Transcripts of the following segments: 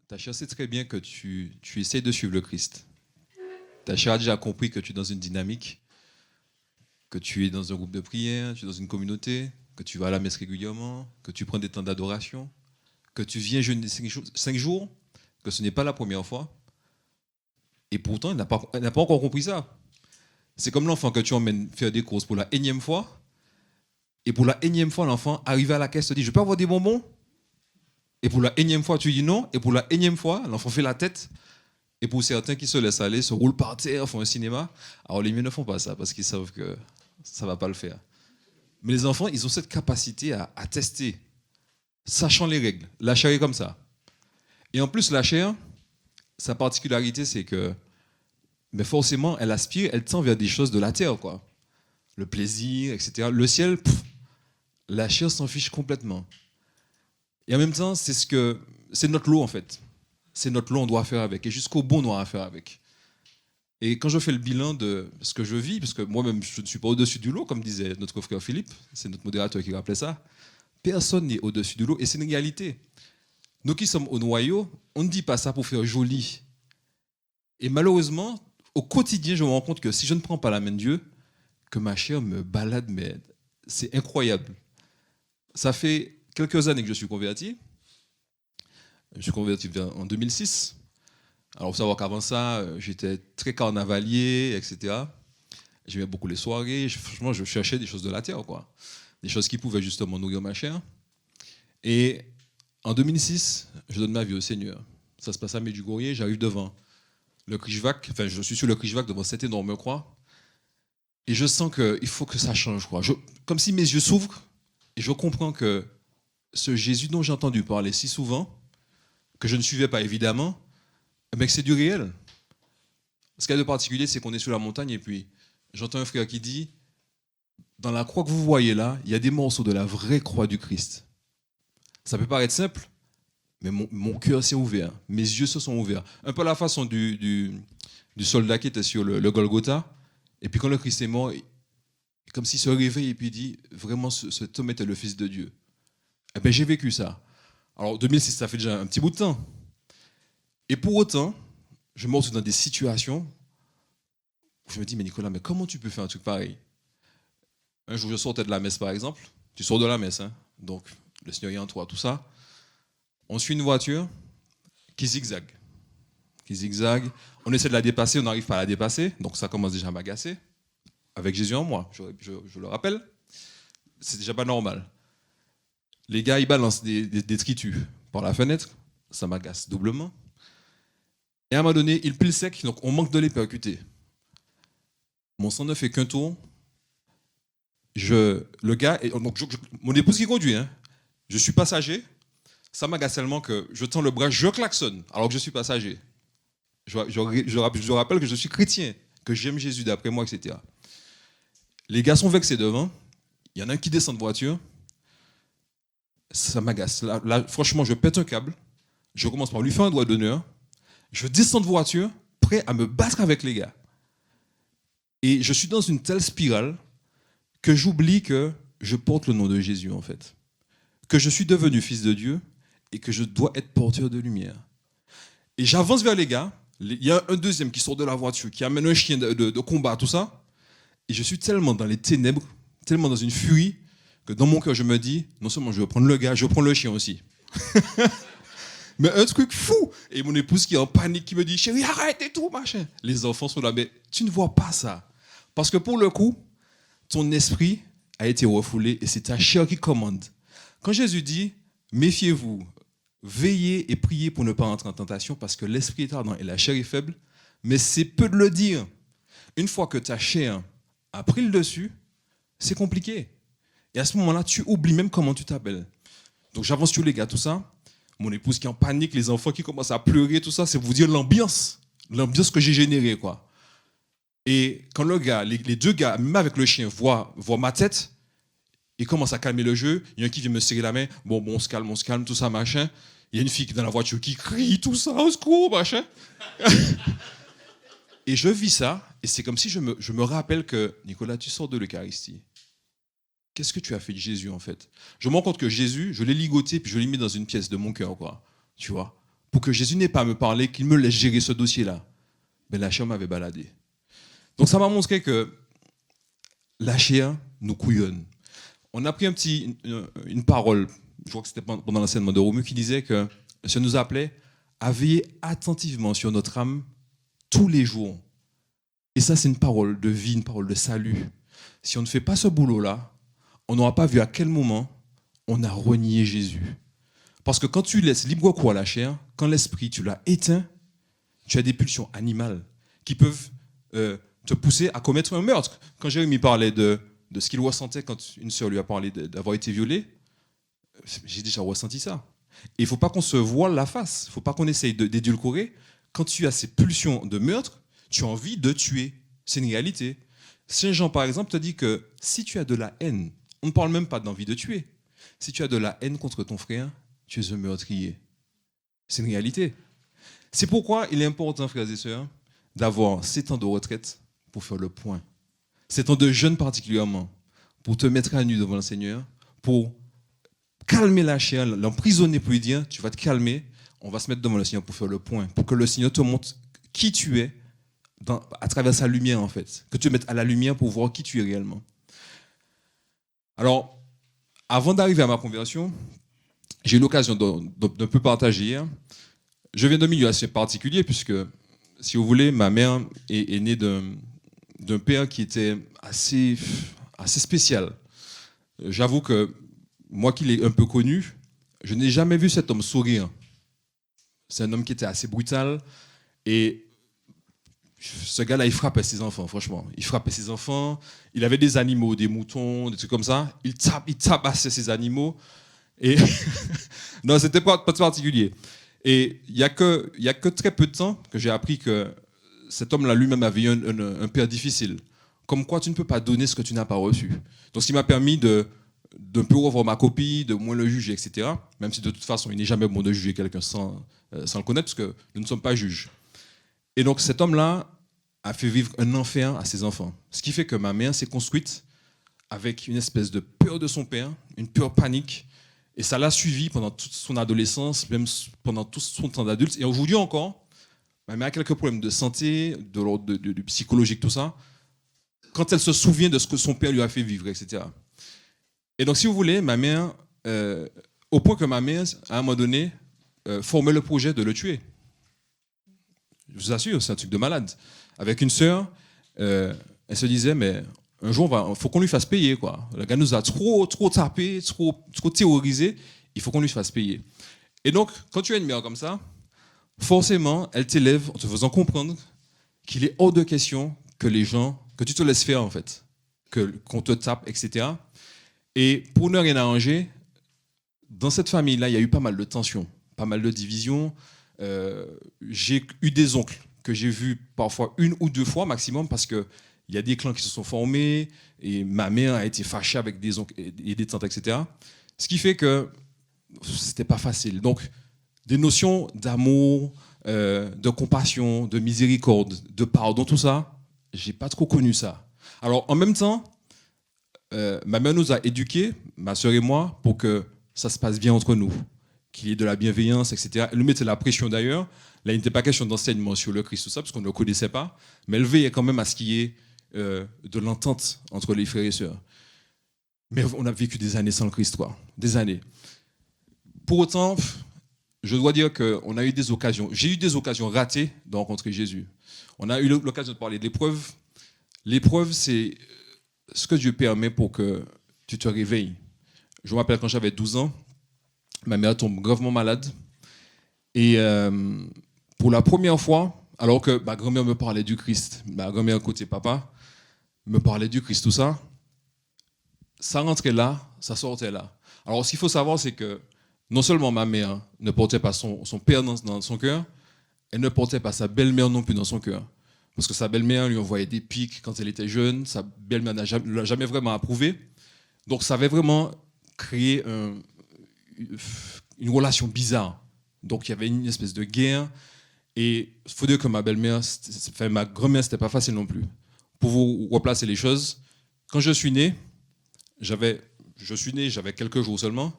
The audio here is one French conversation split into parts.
Ta chair sait très bien que tu essaies de suivre le Christ. Ta chair a déjà compris que tu es dans une dynamique, que tu es dans un groupe de prière, tu es dans une communauté, que tu vas à la messe régulièrement, que tu prends des temps d'adoration, que tu viens jeûner 5 jours, que ce n'est pas la première fois. Et pourtant, elle n'a pas encore compris ça. C'est comme l'enfant que tu emmènes faire des courses pour la énième fois. Et pour la énième fois, l'enfant arrive à la caisse, te dit, je peux avoir des bonbons? Et pour la énième fois, tu dis non. Et pour la énième fois, l'enfant fait la tête. Et pour certains qui se laissent aller, se roulent par terre, font un cinéma. Alors les miens ne font pas ça parce qu'ils savent que ça ne va pas le faire. Mais les enfants, ils ont cette capacité à tester, sachant les règles. La chair est comme ça. Et en plus, la chair, sa particularité, c'est que mais forcément, elle aspire, elle tend vers des choses de la terre, quoi. Le plaisir, etc. Le ciel, la chair s'en fiche complètement. Et en même temps, c'est notre lot, en fait. C'est notre lot, on doit faire avec. Et jusqu'au bout, on doit faire avec. Et quand je fais le bilan de ce que je vis, parce que moi-même, je ne suis pas au-dessus du lot, comme disait notre frère Philippe, c'est notre modérateur qui rappelait ça, personne n'est au-dessus du lot, et c'est une réalité. Nous qui sommes au noyau, on ne dit pas ça pour faire joli. Et malheureusement, au quotidien, je me rends compte que si je ne prends pas la main de Dieu, que ma chair me balade, mais c'est incroyable. Ça fait quelques années que je suis converti. Je suis converti en 2006. Alors, il faut savoir qu'avant ça, j'étais très carnavalier, etc. J'aimais beaucoup les soirées. Franchement, je cherchais des choses de la terre, quoi. Des choses qui pouvaient justement nourrir ma chair. Et en 2006, je donne ma vie au Seigneur. Ça se passe à Medjugorje, j'arrive devant le Krijvac, enfin, je suis sur le Krijvac devant cette énorme croix. Et je sens qu'il faut que ça change, quoi. Comme si mes yeux s'ouvrent et je comprends que ce Jésus dont j'ai entendu parler si souvent, que je ne suivais pas évidemment, mais que c'est du réel. Ce qu'il y a de particulier, c'est qu'on est sur la montagne et puis j'entends un frère qui dit, dans la croix que vous voyez là, il y a des morceaux de la vraie croix du Christ. Ça peut paraître simple, mais mon cœur s'est ouvert, mes yeux se sont ouverts. Un peu la façon du soldat qui était sur le Golgotha. Et puis quand le Christ est mort, comme s'il se réveille et puis il dit, vraiment, cet homme était le Fils de Dieu. Eh bien, j'ai vécu ça. Alors, 2006, ça fait déjà un petit bout de temps. Et pour autant, je me retrouve dans des situations où je me dis, mais Nicolas, mais comment tu peux faire un truc pareil? Un jour, je sortais de la messe, par exemple. Tu sors de la messe, hein? Donc le Seigneur est en toi, tout ça. On suit une voiture qui zigzague. On essaie de la dépasser, on n'arrive pas à la dépasser. Donc ça commence déjà à m'agacer. Avec Jésus en moi, je le rappelle. C'est déjà pas normal. Les gars, ils balancent des détritus par la fenêtre. Ça m'agace doublement. Et à un moment donné, ils pile sec, donc on manque de les percuter. Mon sang ne fait qu'un tour. Le gars, mon épouse qui conduit, hein, je suis passager. Ça m'agace tellement que je tends le bras, je klaxonne, alors que je suis passager. Je rappelle que je suis chrétien, que j'aime Jésus d'après moi, etc. Les gars sont vexés devant. Il y en a un qui descend de voiture. Ça m'agace. Là, franchement, je pète un câble. Je commence par lui faire un doigt d'honneur. Je descends de voiture, prêt à me battre avec les gars. Et je suis dans une telle spirale que j'oublie que je porte le nom de Jésus, en fait. Que je suis devenu fils de Dieu et que je dois être porteur de lumière. Et j'avance vers les gars. Il y a un deuxième qui sort de la voiture, qui amène un chien de combat, tout ça. Et je suis tellement dans les ténèbres, tellement dans une furie, que dans mon cœur, je me dis, non seulement je vais prendre le gars, je vais prendre le chien aussi. Mais un truc fou. Et mon épouse qui est en panique, qui me dit, chérie, arrête et tout, machin. Les enfants sont là, mais tu ne vois pas ça. Parce que pour le coup, ton esprit a été refoulé et c'est ta chair qui commande. Quand Jésus dit, méfiez-vous, veillez et priez pour ne pas entrer en tentation parce que l'esprit est ardent et la chair est faible, mais c'est peu de le dire. Une fois que ta chair a pris le dessus, c'est compliqué. Et à ce moment-là, tu oublies même comment tu t'appelles. Donc j'avance sur les gars, tout ça. Mon épouse qui est en panique, les enfants qui commencent à pleurer, tout ça, c'est pour vous dire l'ambiance que j'ai générée, quoi. Et quand le gars, les deux gars, même avec le chien, voient ma tête, ils commencent à calmer le jeu. Il y en a un qui vient me serrer la main. Bon, on se calme, tout ça, machin. Il y a une fille dans la voiture qui crie, tout ça, au secours, machin. Et je vis ça, et c'est comme si je me rappelle que, Nicolas, tu sors de l'Eucharistie. Qu'est-ce que tu as fait de Jésus, en fait? Je me rends compte que Jésus, je l'ai ligoté, puis je l'ai mis dans une pièce de mon cœur, quoi. Tu vois? pour que Jésus n'ait pas à me parler, qu'il me laisse gérer ce dossier-là. Mais la chair m'avait baladé. Donc ça m'a montré que la chair nous couillonne. On a pris une parole, je crois que c'était pendant l'enseignement de Romu, qui disait que ça nous appelait à veiller attentivement sur notre âme tous les jours. Et ça, c'est une parole de vie, une parole de salut. Si on ne fait pas ce boulot-là, on n'aura pas vu à quel moment on a renié Jésus. Parce que quand tu laisses libre cours à la chair, quand l'esprit, tu l'as éteint, tu as des pulsions animales qui peuvent te pousser à commettre un meurtre. Quand Jérémie parlait de ce qu'il ressentait quand une sœur lui a parlé d'avoir été violée, j'ai déjà ressenti ça. Et il ne faut pas qu'on se voile la face, il ne faut pas qu'on essaye d'édulcorer. Quand tu as ces pulsions de meurtre, tu as envie de tuer. C'est une réalité. Saint Jean, par exemple, te dit que si tu as de la haine, on ne parle même pas d'envie de tuer. Si tu as de la haine contre ton frère, tu es un meurtrier. C'est une réalité. C'est pourquoi il est important, frères et sœurs, d'avoir ces temps de retraite pour faire le point. Ces temps de jeûne particulièrement, pour te mettre à nu devant le Seigneur, pour calmer la chair, l'emprisonner pour lui dire, tu vas te calmer, on va se mettre devant le Seigneur pour faire le point, pour que le Seigneur te montre qui tu es à travers sa lumière en fait, que tu te mettes à la lumière pour voir qui tu es réellement. Alors, avant d'arriver à ma conversion, j'ai eu l'occasion d'un peu partager hier. Je viens d'un milieu assez particulier puisque, si vous voulez, ma mère est née d'un père qui était assez spécial. J'avoue que, moi qui l'ai un peu connu, je n'ai jamais vu cet homme sourire. C'est un homme qui était assez brutal et ce gars-là, il frappait ses enfants, franchement. Il frappait ses enfants, il avait des animaux, des moutons, des trucs comme ça. Il tabassait ses animaux. Et non, c'était pas particulier. Et il y a que très peu de temps que j'ai appris que cet homme-là lui-même avait eu un père difficile. Comme quoi tu ne peux pas donner ce que tu n'as pas reçu. Donc ce qui m'a permis de peu revoir ma copie, de moins le juger, etc. Même si de toute façon, il n'est jamais bon de juger quelqu'un sans le connaître, parce que nous ne sommes pas juges. Et donc cet homme-là a fait vivre un enfer à ses enfants. Ce qui fait que ma mère s'est construite avec une espèce de peur de son père, une peur panique. Et ça l'a suivi pendant toute son adolescence, même pendant tout son temps d'adulte. Et aujourd'hui encore, ma mère a quelques problèmes de santé, de l'ordre du psychologique, tout ça, quand elle se souvient de ce que son père lui a fait vivre, etc. Et donc, si vous voulez, ma mère, au point que ma mère, à un moment donné, formait le projet de le tuer. Je vous assure, c'est un truc de malade. Avec une sœur, elle se disait, mais un jour, il faut qu'on lui fasse payer, quoi. Le gars nous a trop tapé, trop terrorisé, il faut qu'on lui fasse payer. Et donc, quand tu as une mère comme ça, forcément, elle t'élève en te faisant comprendre qu'il est hors de question que tu te laisses faire, en fait, qu'on te tape, etc. Et pour ne rien arranger, dans cette famille-là, il y a eu pas mal de tensions, pas mal de divisions. J'ai eu des oncles que j'ai vus parfois 1 ou 2 fois maximum parce qu'il y a des clans qui se sont formés et ma mère a été fâchée avec des oncles et des tantes, etc. Ce qui fait que c'était pas facile. Donc, des notions d'amour, de compassion, de miséricorde, de pardon, tout ça, j'ai pas trop connu ça. Alors, en même temps, ma mère nous a éduqués, ma soeur et moi, pour que ça se passe bien entre nous, qu'il y ait de la bienveillance, etc. Elle nous mettait la pression d'ailleurs. Là, il n'était pas question d'enseignement sur le Christ, tout ça, parce qu'on ne le connaissait pas, mais elle veillait quand même à ce qu'il y ait de l'entente entre les frères et sœurs. Mais on a vécu des années sans le Christ, quoi. Des années. Pour autant, je dois dire qu'on a eu des occasions. J'ai eu des occasions ratées de rencontrer Jésus. On a eu l'occasion de parler de l'épreuve. L'épreuve, c'est ce que Dieu permet pour que tu te réveilles. Je me rappelle quand j'avais 12 ans, ma mère tombe gravement malade. Et pour la première fois, alors que ma grand-mère me parlait du Christ, ma grand-mère côté papa me parlait du Christ, tout ça, ça rentrait là, ça sortait là. Alors ce qu'il faut savoir, c'est que non seulement ma mère ne portait pas son père dans son cœur, elle ne portait pas sa belle-mère non plus dans son cœur. Parce que sa belle-mère lui envoyait des pics quand elle était jeune, sa belle-mère ne l'a jamais vraiment approuvé. Donc ça avait vraiment créé une relation bizarre. Donc il y avait une espèce de guerre. Et il faut dire que ma belle-mère, ma grand-mère, c'était pas facile non plus. Pour vous replacer les choses, quand je suis né, j'avais quelques jours seulement.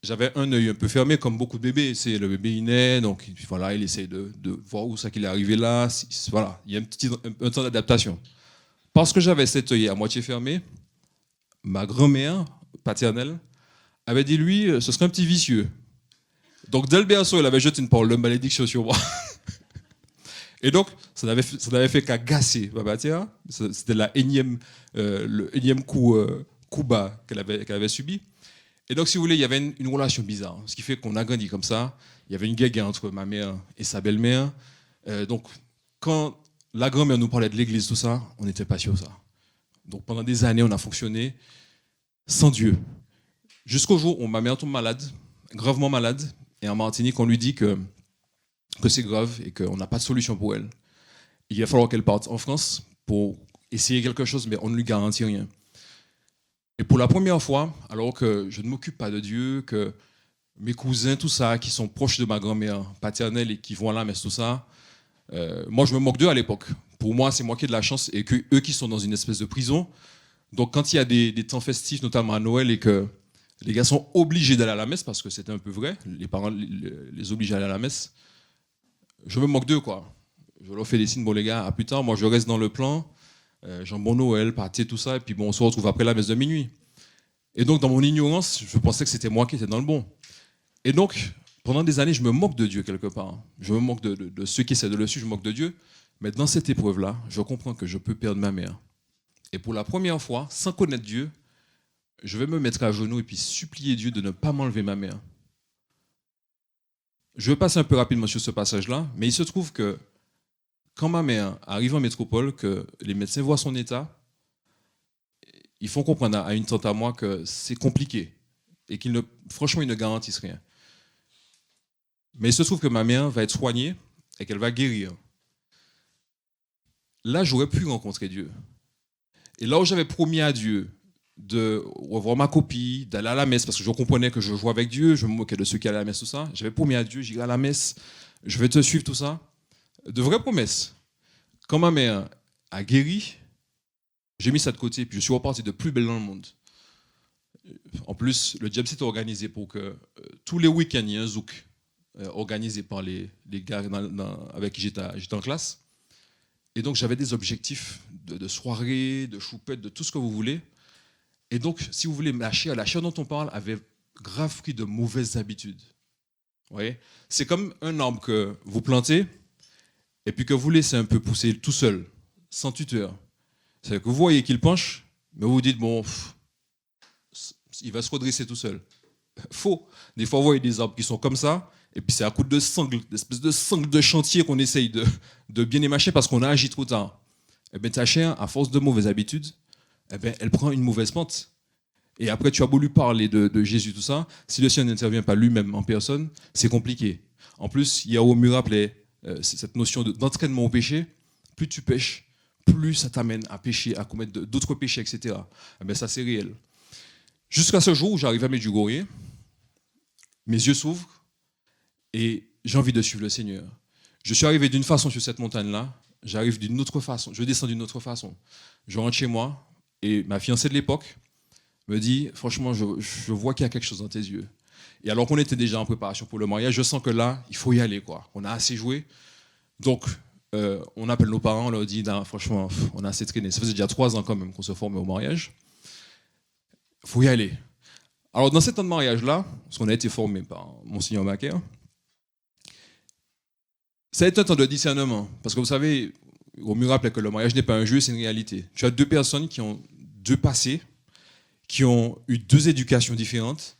j'avais un œil un peu fermé, comme beaucoup de bébés. C'est le bébé, il naît, donc voilà, il essaie de voir où ça qu'il est arrivé là. Voilà, il y a un temps d'adaptation. Parce que j'avais cet œil à moitié fermé, ma grand-mère paternelle avait dit, lui, ce serait un petit vicieux. Donc, dès le berceau, il avait jeté une parole de malédiction sur moi. Et donc, ça n'avait fait qu'agacer ma matière. C'était le énième coup bas qu'elle avait subi. Et donc, si vous voulez, il y avait une relation bizarre. Ce qui fait qu'on a grandi comme ça. Il y avait une guerre entre ma mère et sa belle-mère. Donc, quand la grand-mère nous parlait de l'église, tout ça, on n'était pas sûr de ça. Donc, pendant des années, on a fonctionné sans Dieu. Jusqu'au jour où ma mère tombe malade, gravement malade. Et en Martinique, on lui dit que c'est grave et qu'on n'a pas de solution pour elle. Il va falloir qu'elle parte en France pour essayer quelque chose, mais on ne lui garantit rien. Et pour la première fois, alors que je ne m'occupe pas de Dieu, que mes cousins, tout ça, qui sont proches de ma grand-mère paternelle et qui vont à la messe, tout ça, moi je me moque d'eux à l'époque. Pour moi, c'est moi qui ai de la chance et que eux qui sont dans une espèce de prison. Donc quand il y a des temps festifs, notamment à Noël, et que les gars sont obligés d'aller à la messe, parce que c'était un peu vrai, les parents les obligent à aller à la messe, je me moque d'eux, quoi. Je leur fais des signes, bon les gars, à plus tard, moi je reste dans le plan, jambon Noël, pâté, tout ça, et puis bon, on se retrouve après la messe de minuit. Et donc, dans mon ignorance, je pensais que c'était moi qui étais dans le bon. Et donc, pendant des années, je me moque de Dieu quelque part. Je me moque de ceux qui essaient de le suivre, je me moque de Dieu. Mais dans cette épreuve-là, je comprends que je peux perdre ma mère. Et pour la première fois, sans connaître Dieu, je vais me mettre à genoux et puis supplier Dieu de ne pas m'enlever ma mère. Je vais passer un peu rapidement sur ce passage-là, mais il se trouve que quand ma mère arrive en métropole, que les médecins voient son état, ils font comprendre à une tante à moi que c'est compliqué et franchement, ils ne garantissent rien. Mais il se trouve que ma mère va être soignée et qu'elle va guérir. Là, j'aurais pu rencontrer Dieu. Et là où j'avais promis à Dieu de revoir ma copie, d'aller à la messe, parce que je comprenais que je jouais avec Dieu, je me moquais de ceux qui allaient à la messe, tout ça. J'avais promis à Dieu, j'irai à la messe, je vais te suivre, tout ça. De vraies promesses. Quand ma mère a guéri, j'ai mis ça de côté, puis je suis reparti de plus belle dans le monde. En plus, le diable s'est organisé pour que tous les week-ends, il y ait un zouk organisé par les gars avec qui j'étais en classe. Et donc, j'avais des objectifs de soirée, de choupette, de tout ce que vous voulez. Et donc, si vous voulez, la chair dont on parle avait grave pris de mauvaises habitudes. Vous voyez ? C'est comme un arbre que vous plantez et puis que vous laissez un peu pousser tout seul, sans tuteur. C'est-à-dire que vous voyez qu'il penche, mais vous vous dites, bon, il va se redresser tout seul. Faux. Des fois, vous voyez des arbres qui sont comme ça, et puis c'est à coup de sangle, d'espèce de sangle de chantier qu'on essaye de bien émâcher parce qu'on a agi trop tard. Eh bien, ta chair, à force de mauvaises habitudes, eh bien, elle prend une mauvaise pente. Et après, tu as beau lui parler de Jésus, tout ça, si le Seigneur n'intervient pas lui-même en personne, c'est compliqué. En plus, il y a au mur appelé cette notion d'entraînement au péché. Plus tu pêches, plus ça t'amène à pécher, à commettre d'autres péchés, etc. Eh bien, ça, c'est réel. Jusqu'à ce jour où j'arrive à Medjugorje, mes yeux s'ouvrent et j'ai envie de suivre le Seigneur. Je suis arrivé d'une façon sur cette montagne-là, j'arrive d'une autre façon, je descends d'une autre façon. Je rentre chez moi et ma fiancée de l'époque me dit, franchement, je vois qu'il y a quelque chose dans tes yeux. Et alors qu'on était déjà en préparation pour le mariage, je sens que là, il faut y aller, quoi. On a assez joué. Donc, on appelle nos parents, on leur dit, non, franchement, on a assez traîné. Ça faisait déjà 3 ans quand même qu'on se formait au mariage. Il faut y aller. Alors, dans cet temps de mariage-là, parce qu'on a été formé par Monseigneur Macaire, ça a été un temps de discernement. Parce que vous savez, au mur rappelle que le mariage n'est pas un jeu, c'est une réalité. Tu as 2 personnes qui ont 2 passés, qui ont eu 2 éducations différentes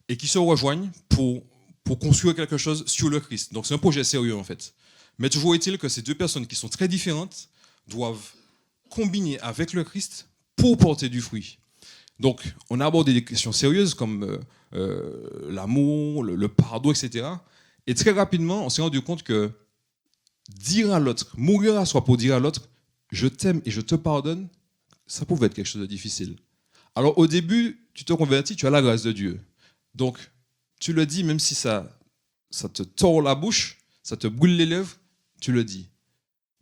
et qui se rejoignent pour construire quelque chose sur le Christ. Donc c'est un projet sérieux en fait. Mais toujours est-il que ces 2 personnes qui sont très différentes doivent combiner avec le Christ pour porter du fruit. Donc on a abordé des questions sérieuses comme l'amour, le pardon, etc. Et très rapidement, on s'est rendu compte que dire à l'autre, mourir à soi pour dire à l'autre, je t'aime et je te pardonne, ça pouvait être quelque chose de difficile. Alors au début, tu te convertis, tu as la grâce de Dieu. Donc tu le dis, même si ça te tord la bouche, ça te brûle les lèvres, tu le dis.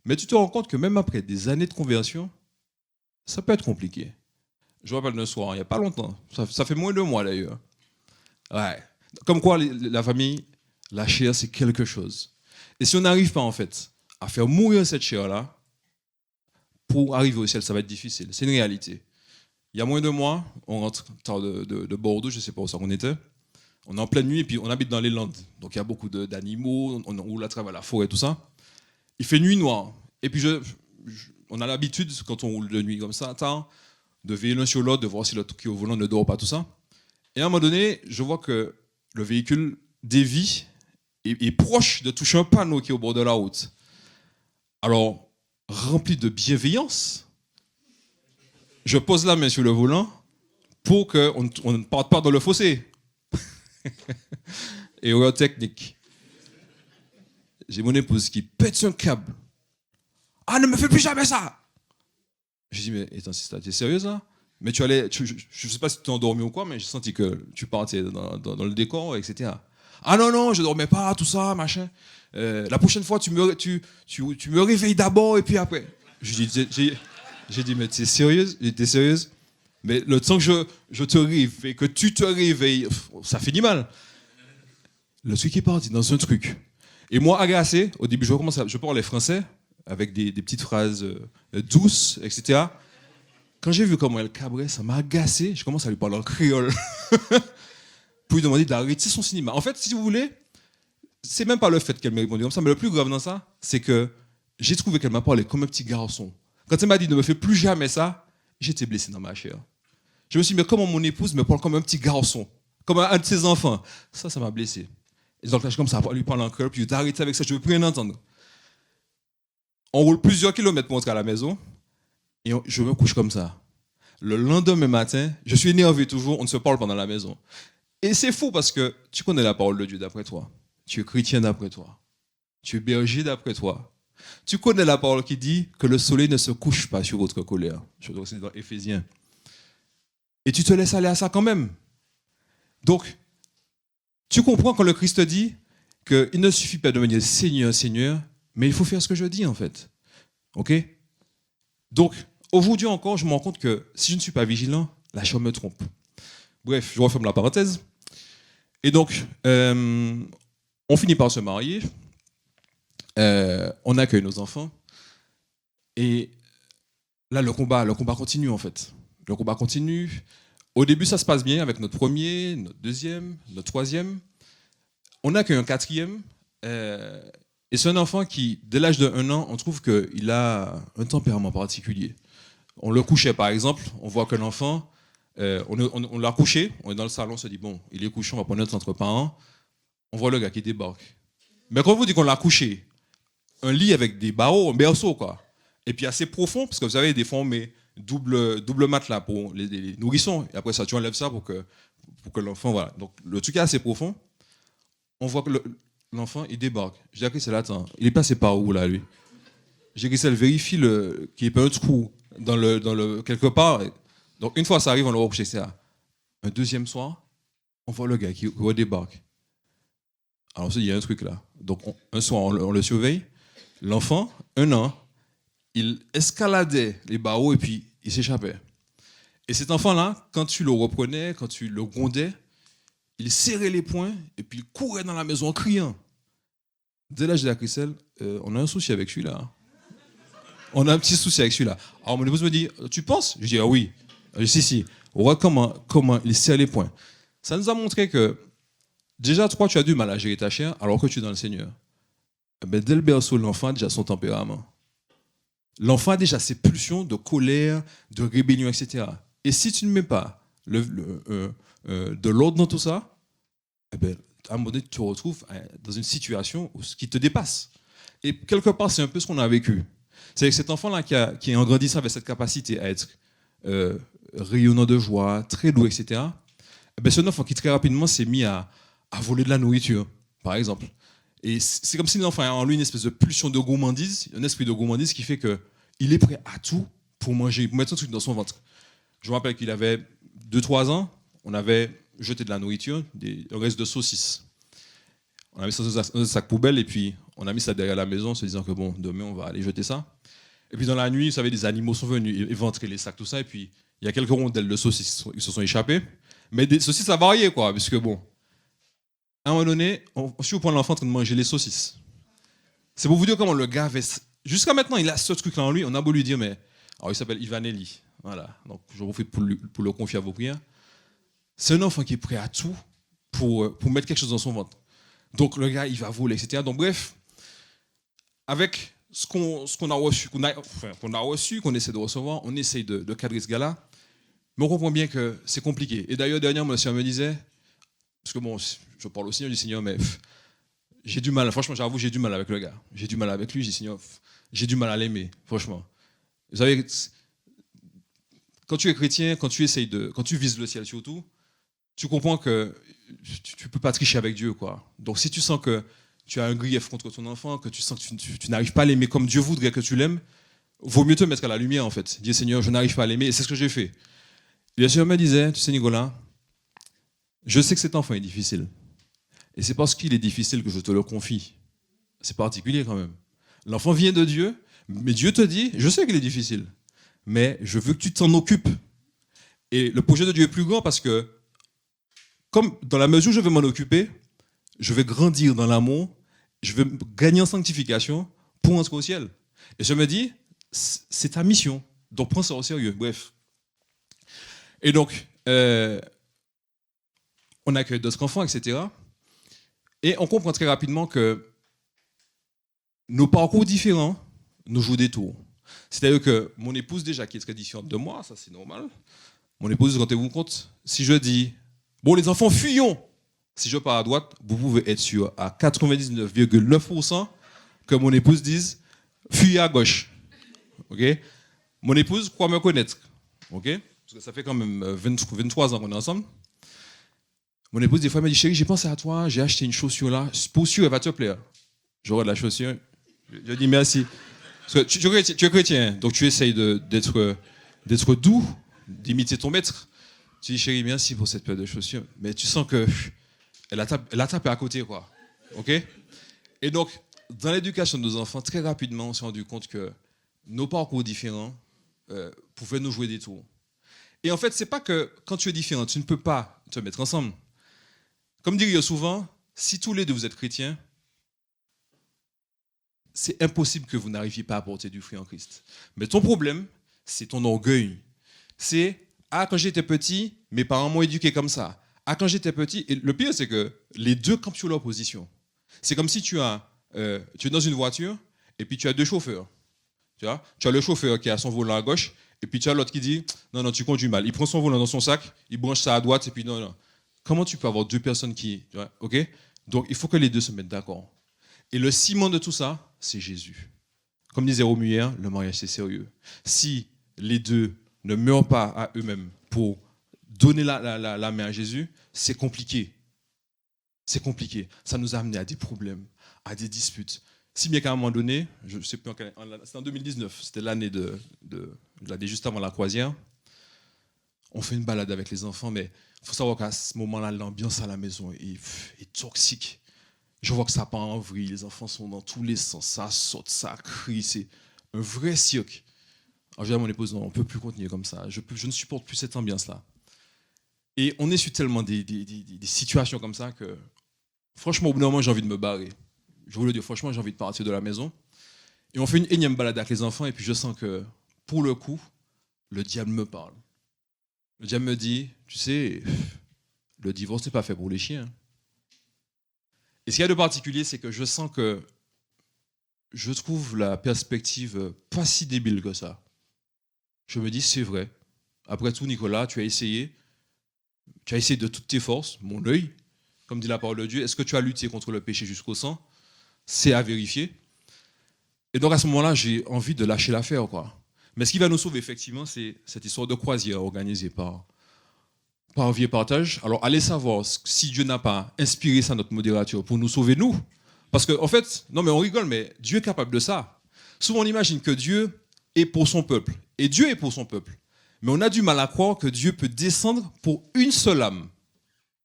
Mais tu te rends compte que même après des années de conversion, ça peut être compliqué. Je me rappelle d'un soir, il n'y a pas longtemps, ça fait moins de mois d'ailleurs. Ouais. Comme quoi, la famille, la chair, c'est quelque chose. Et si on n'arrive pas, en fait, à faire mourir cette chair-là, pour arriver au ciel, ça va être difficile. C'est une réalité. Il y a moins de mois, on rentre tard de Bordeaux, je ne sais pas où ça on était. On est en pleine nuit et puis on habite dans les Landes. Donc il y a beaucoup d'animaux, on roule à travers la forêt, tout ça. Il fait nuit noire. Et puis on a l'habitude, quand on roule de nuit comme ça, tard, de veiller l'un sur l'autre, de voir si l'autre qui est au volant ne dort pas, tout ça. Et à un moment donné, je vois que le véhicule dévie et est proche de toucher un panneau qui est au bord de la route. Alors, rempli de bienveillance, je pose la main sur le volant pour qu'on ne parte pas dans le fossé. Erreur technique. J'ai mon épouse qui pète un câble. Ah, ne me fais plus jamais ça! Je dis, mais attends, t'es sérieuse là? Mais je ne sais pas si tu t'es endormi ou quoi, mais j'ai senti que tu partais dans le décor, etc. Ah non, non, je ne dormais pas, tout ça, machin. La prochaine fois, tu me réveilles d'abord et puis après. J'ai dit, mais t'es sérieuse? T'es sérieuse? Mais le temps que je te réveille et que tu te réveilles, ça finit mal. Le truc est parti dans un truc. Et moi, agacé, au début, je parlais français avec des petites phrases douces, etc. Quand j'ai vu comment elle cabrait, ça m'a agacé. Je commence à lui parler en créole. Pour lui demander d'arrêter son cinéma. En fait, si vous voulez, c'est même pas le fait qu'elle m'ait répondu comme ça, mais le plus grave dans ça, c'est que j'ai trouvé qu'elle m'a parlé comme un petit garçon. Quand elle m'a dit ne me fais plus jamais ça, j'étais blessé dans ma chair. Je me suis dit, mais comment mon épouse me parle comme un petit garçon, comme un de ses enfants? Ça m'a blessé. Et donc là, je commence à lui parler en créole, puis d'arrêter avec ça, je ne veux plus rien entendre. On roule plusieurs kilomètres pour rentrer à la maison, et je me couche comme ça. Le lendemain matin, je suis énervé toujours, on ne se parle pas dans la maison. Et c'est fou parce que tu connais la parole de Dieu d'après toi. Tu es chrétien d'après toi. Tu es berger d'après toi. Tu connais la parole qui dit que le soleil ne se couche pas sur votre colère. Je dois aussi dans Éphésiens. Et tu te laisses aller à ça quand même. Donc, tu comprends quand le Christ dit qu'il ne suffit pas de devenir Seigneur, Seigneur, mais il faut faire ce que je dis en fait. Ok? Donc, aujourd'hui encore, je me rends compte que si je ne suis pas vigilant, la chair me trompe. Bref, je referme la parenthèse. Et donc, on finit par se marier. On accueille nos enfants. Et là, le combat continue en fait. Le combat continue. Au début, ça se passe bien avec notre premier, notre deuxième, notre troisième. On accueille un quatrième. Et c'est un enfant qui, dès l'âge de 1 an, on trouve qu'il a un tempérament particulier. On le couchait par exemple, on voit que l'enfant, on l'a couché, on est dans le salon, on se dit, bon, il est couché, on va prendre notre entre parents. On voit le gars qui débarque. Mais quand on vous dit qu'on l'a couché, un lit avec des barreaux, un berceau, quoi. Et puis assez profond, parce que vous savez, des fois on met double matelas pour les nourrissons. Et après ça, tu enlèves ça pour que l'enfant, voilà. Donc le truc est assez profond. On voit que l'enfant, il débarque. J'ai dit, c'est là, attends, il est passé par où, là, lui? J'ai dit, elle vérifie qu'il n'y ait pas un trou dans le quelque part. Donc une fois ça arrive, on le recouche, c'est ça. Un deuxième soir, on voit le gars qui redébarque. Alors on se dit, il y a un truc là. Donc un soir, on le surveille. L'enfant, 1 an, il escaladait les barreaux et puis il s'échappait. Et cet enfant-là, quand tu le reprenais, quand tu le grondais, il serrait les poings et puis il courait dans la maison en criant. Dès l'âge de la Christelle, on a un souci avec celui-là. On a un petit souci avec celui-là. Alors mon épouse me dit, tu penses? Je dis, ah oui. Je dis, si. On voit comment il serre les poings. Ça nous a montré que, déjà, toi, tu as du mal à gérer ta chair alors que tu es dans le Seigneur. Ben, dès le berceau, l'enfant a déjà son tempérament. L'enfant a déjà ses pulsions de colère, de rébellion, etc. Et si tu ne mets pas de l'ordre dans tout ça, eh ben, à un moment donné, tu te retrouves dans une situation qui te dépasse. Et quelque part, c'est un peu ce qu'on a vécu. C'est que cet enfant-là qui est en grandissant avec cette capacité à être rayonnant de joie, très doux, etc., eh ben, c'est un enfant qui très rapidement s'est mis à voler de la nourriture, par exemple. Et c'est comme si l'enfant a en lui une espèce de pulsion de gourmandise, un esprit de gourmandise qui fait qu'il est prêt à tout pour manger, pour mettre un truc dans son ventre. Je me rappelle qu'il avait 2-3 ans, on avait jeté de la nourriture, un reste de saucisses. On a mis ça dans un sac poubelle et puis on a mis ça derrière la maison en se disant que bon, demain on va aller jeter ça. Et puis dans la nuit, vous savez, des animaux sont venus éventrer les sacs, tout ça, et puis il y a quelques rondelles de saucisses qui se sont échappées. Mais des saucisses à varier, quoi, puisque bon, À un moment donné, si vous prenez l'enfant en train de manger les saucisses, c'est pour vous dire comment le gars avait... Jusqu'à maintenant, il a ce truc-là en lui. On a beau lui dire, mais... Alors, il s'appelle Ivanelli. Voilà. Donc, je vous prie pour le confier à vos prières. C'est un enfant qui est prêt à tout pour mettre quelque chose dans son ventre. Donc, le gars, il va voler, etc. Donc, bref, avec ce qu'on a reçu, qu'on essaie de recevoir, on essaie de cadrer ce gars-là. Mais on comprend bien que c'est compliqué. Et d'ailleurs, dernièrement, le Seigneur me disait, parce que bon, je parle au Seigneur, je dis Seigneur, mais j'ai du mal, franchement, j'avoue, j'ai du mal avec le gars. J'ai du mal avec lui, je dis Seigneur, j'ai du mal à l'aimer, franchement. Vous savez, quand tu es chrétien, quand tu vises le ciel surtout, tu comprends que tu ne peux pas tricher avec Dieu, quoi. Donc si tu sens que tu as un grief contre ton enfant, que tu sens que tu n'arrives pas à l'aimer comme Dieu voudrait que tu l'aimes, vaut mieux te mettre à la lumière, en fait. Dis Seigneur, je n'arrive pas à l'aimer, et c'est ce que j'ai fait. Et le Seigneur me disait, tu sais Nicolas, je sais que cet enfant est difficile. Et c'est parce qu'il est difficile que je te le confie. C'est particulier quand même. L'enfant vient de Dieu, mais Dieu te dit, je sais qu'il est difficile, mais je veux que tu t'en occupes. Et le projet de Dieu est plus grand parce que, comme dans la mesure où je vais m'en occuper, je vais grandir dans l'amour, je vais gagner en sanctification pour entrer au ciel. Et je me dis, c'est ta mission, donc prends ça au sérieux. Bref. Et donc, on accueille d'autres enfants, etc. Et on comprend très rapidement que nos parcours différents nous jouent des tours. C'est-à-dire que mon épouse, déjà, qui est très différente de moi, ça c'est normal. Mon épouse, rendez-vous compte, si je dis, bon les enfants, fuyons. Si je pars à droite, vous pouvez être sûr à 99,9% que mon épouse dise, fuyez à gauche. Okay? Mon épouse croit me connaître. Okay? Parce que ça fait quand même 23 ans qu'on est ensemble. Mon épouse, des fois, elle me dit, chérie, j'ai pensé à toi, j'ai acheté une chaussure là, pour sûr, elle va te plaire. J'aurai de la chaussure. Je dis merci. Parce que tu es chrétien, donc tu essayes d'être doux, d'imiter ton maître. Tu dis, chérie, merci pour cette paire de chaussures. Mais tu sens que elle a tapé à côté, quoi. OK? Et donc, dans l'éducation de nos enfants, très rapidement, on s'est rendu compte que nos parcours différents pouvaient nous jouer des tours. Et en fait, c'est pas que quand tu es différent, tu ne peux pas te mettre ensemble. Comme dit souvent, si tous les deux vous êtes chrétiens, c'est impossible que vous n'arriviez pas à porter du fruit en Christ. Mais ton problème, c'est ton orgueil. C'est, quand j'étais petit, mes parents m'ont éduqué comme ça. Quand j'étais petit, et le pire, c'est que les deux campent sur leur position. C'est comme si tu es dans une voiture, et puis tu as deux chauffeurs. Tu as le chauffeur qui a son volant à gauche, et puis tu as l'autre qui dit, non, tu conduis mal. Il prend son volant dans son sac, il branche ça à droite, et puis non. Comment tu peux avoir deux personnes qui... OK? Donc, il faut que les deux se mettent d'accord. Et le ciment de tout ça, c'est Jésus. Comme disait Romu hier, le mariage, c'est sérieux. Si les deux ne meurent pas à eux-mêmes pour donner la main à Jésus, c'est compliqué. C'est compliqué. Ça nous a amené à des problèmes, à des disputes. Si bien qu'à un moment donné, je ne sais plus c'était en 2019, c'était l'année l'année juste avant la croisière, on fait une balade avec les enfants, mais il faut savoir qu'à ce moment-là, l'ambiance à la maison est toxique. Je vois que ça part en vrille, les enfants sont dans tous les sens, ça saute, ça crie, c'est un vrai cirque. Alors je dis à mon épouse, non, on ne peut plus continuer comme ça, je ne supporte plus cette ambiance-là. Et on est sur tellement des situations comme ça que, franchement, au bout d'un moment, j'ai envie de me barrer. Je vous le dis, franchement, j'ai envie de partir de la maison. Et on fait une énième balade avec les enfants, et puis je sens que, pour le coup, le diable me parle. Le diable me dit, tu sais, le divorce n'est pas fait pour les chiens. Et ce qu'il y a de particulier, c'est que je sens que je trouve la perspective pas si débile que ça. Je me dis, c'est vrai. Après tout, Nicolas, tu as essayé de toutes tes forces, mon œil, comme dit la parole de Dieu. Est-ce que tu as lutté contre le péché jusqu'au sang? C'est à vérifier. Et donc à ce moment-là, j'ai envie de lâcher l'affaire, quoi. Mais ce qui va nous sauver, effectivement, c'est cette histoire de croisière organisée par Vieux Partage. Alors, allez savoir si Dieu n'a pas inspiré ça, notre modérateur, pour nous sauver, nous. Parce qu'en fait, non mais on rigole, mais Dieu est capable de ça. Souvent, on imagine que Dieu est pour son peuple. Et Dieu est pour son peuple. Mais on a du mal à croire que Dieu peut descendre pour une seule âme.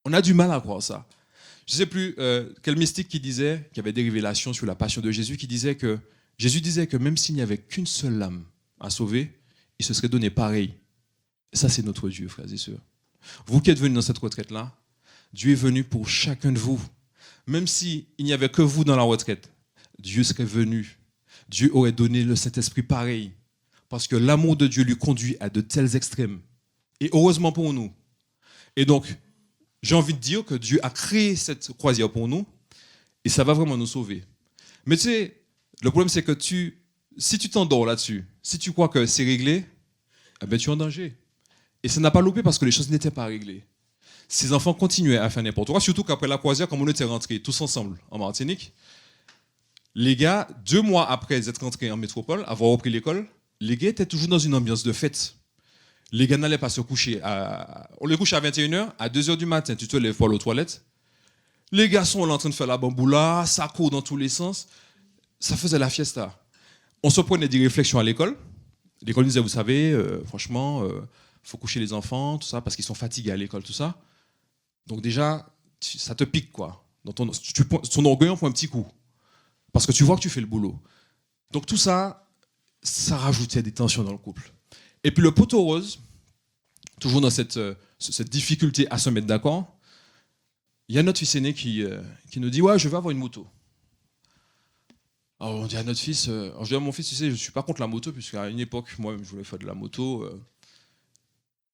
On a du mal à croire ça. Je ne sais plus quel mystique qui avait des révélations sur la passion de Jésus, qui disait que Jésus disait que même s'il n'y avait qu'une seule âme à sauver, il se serait donné pareil. Et ça, c'est notre Dieu, frères et sœurs. Vous qui êtes venus dans cette retraite-là, Dieu est venu pour chacun de vous. même s'il n'y avait que vous dans la retraite, Dieu serait venu. Dieu aurait donné le Saint-Esprit pareil. Parce que l'amour de Dieu lui conduit à de tels extrêmes. Et heureusement pour nous. Et donc, j'ai envie de dire que Dieu a créé cette croisière pour nous et ça va vraiment nous sauver. Mais tu sais, le problème c'est que si tu t'endors là-dessus, si tu crois que c'est réglé, eh ben, tu es en danger. Et ça n'a pas loupé parce que les choses n'étaient pas réglées. Ces enfants continuaient à faire n'importe quoi, surtout qu'après la croisière, comme on était rentrés tous ensemble en Martinique, les gars, 2 mois après être rentrés en métropole, avoir repris l'école, les gars étaient toujours dans une ambiance de fête. Les gars n'allaient pas se coucher. On les couche à 21h, à 2h du matin, tu te lèves pour aller aux toilettes. Les garçons sont en train de faire la bamboula, ça court dans tous les sens. Ça faisait la fiesta. On se prenait des réflexions à l'école. L'école disait, vous savez, franchement, faut coucher les enfants, tout ça, parce qu'ils sont fatigués à l'école, tout ça. Donc déjà, ça te pique, quoi. Dans ton orgueil, on prend un petit coup. Parce que tu vois que tu fais le boulot. Donc tout ça, ça rajoutait des tensions dans le couple. Et puis le poteau rose, toujours dans cette difficulté à se mettre d'accord, il y a notre fils aîné qui nous dit « Ouais, je veux avoir une moto ». Alors on dit à notre fils, je dis à mon fils, tu sais, je ne suis pas contre la moto, puisqu'à une époque, moi, je voulais faire de la moto.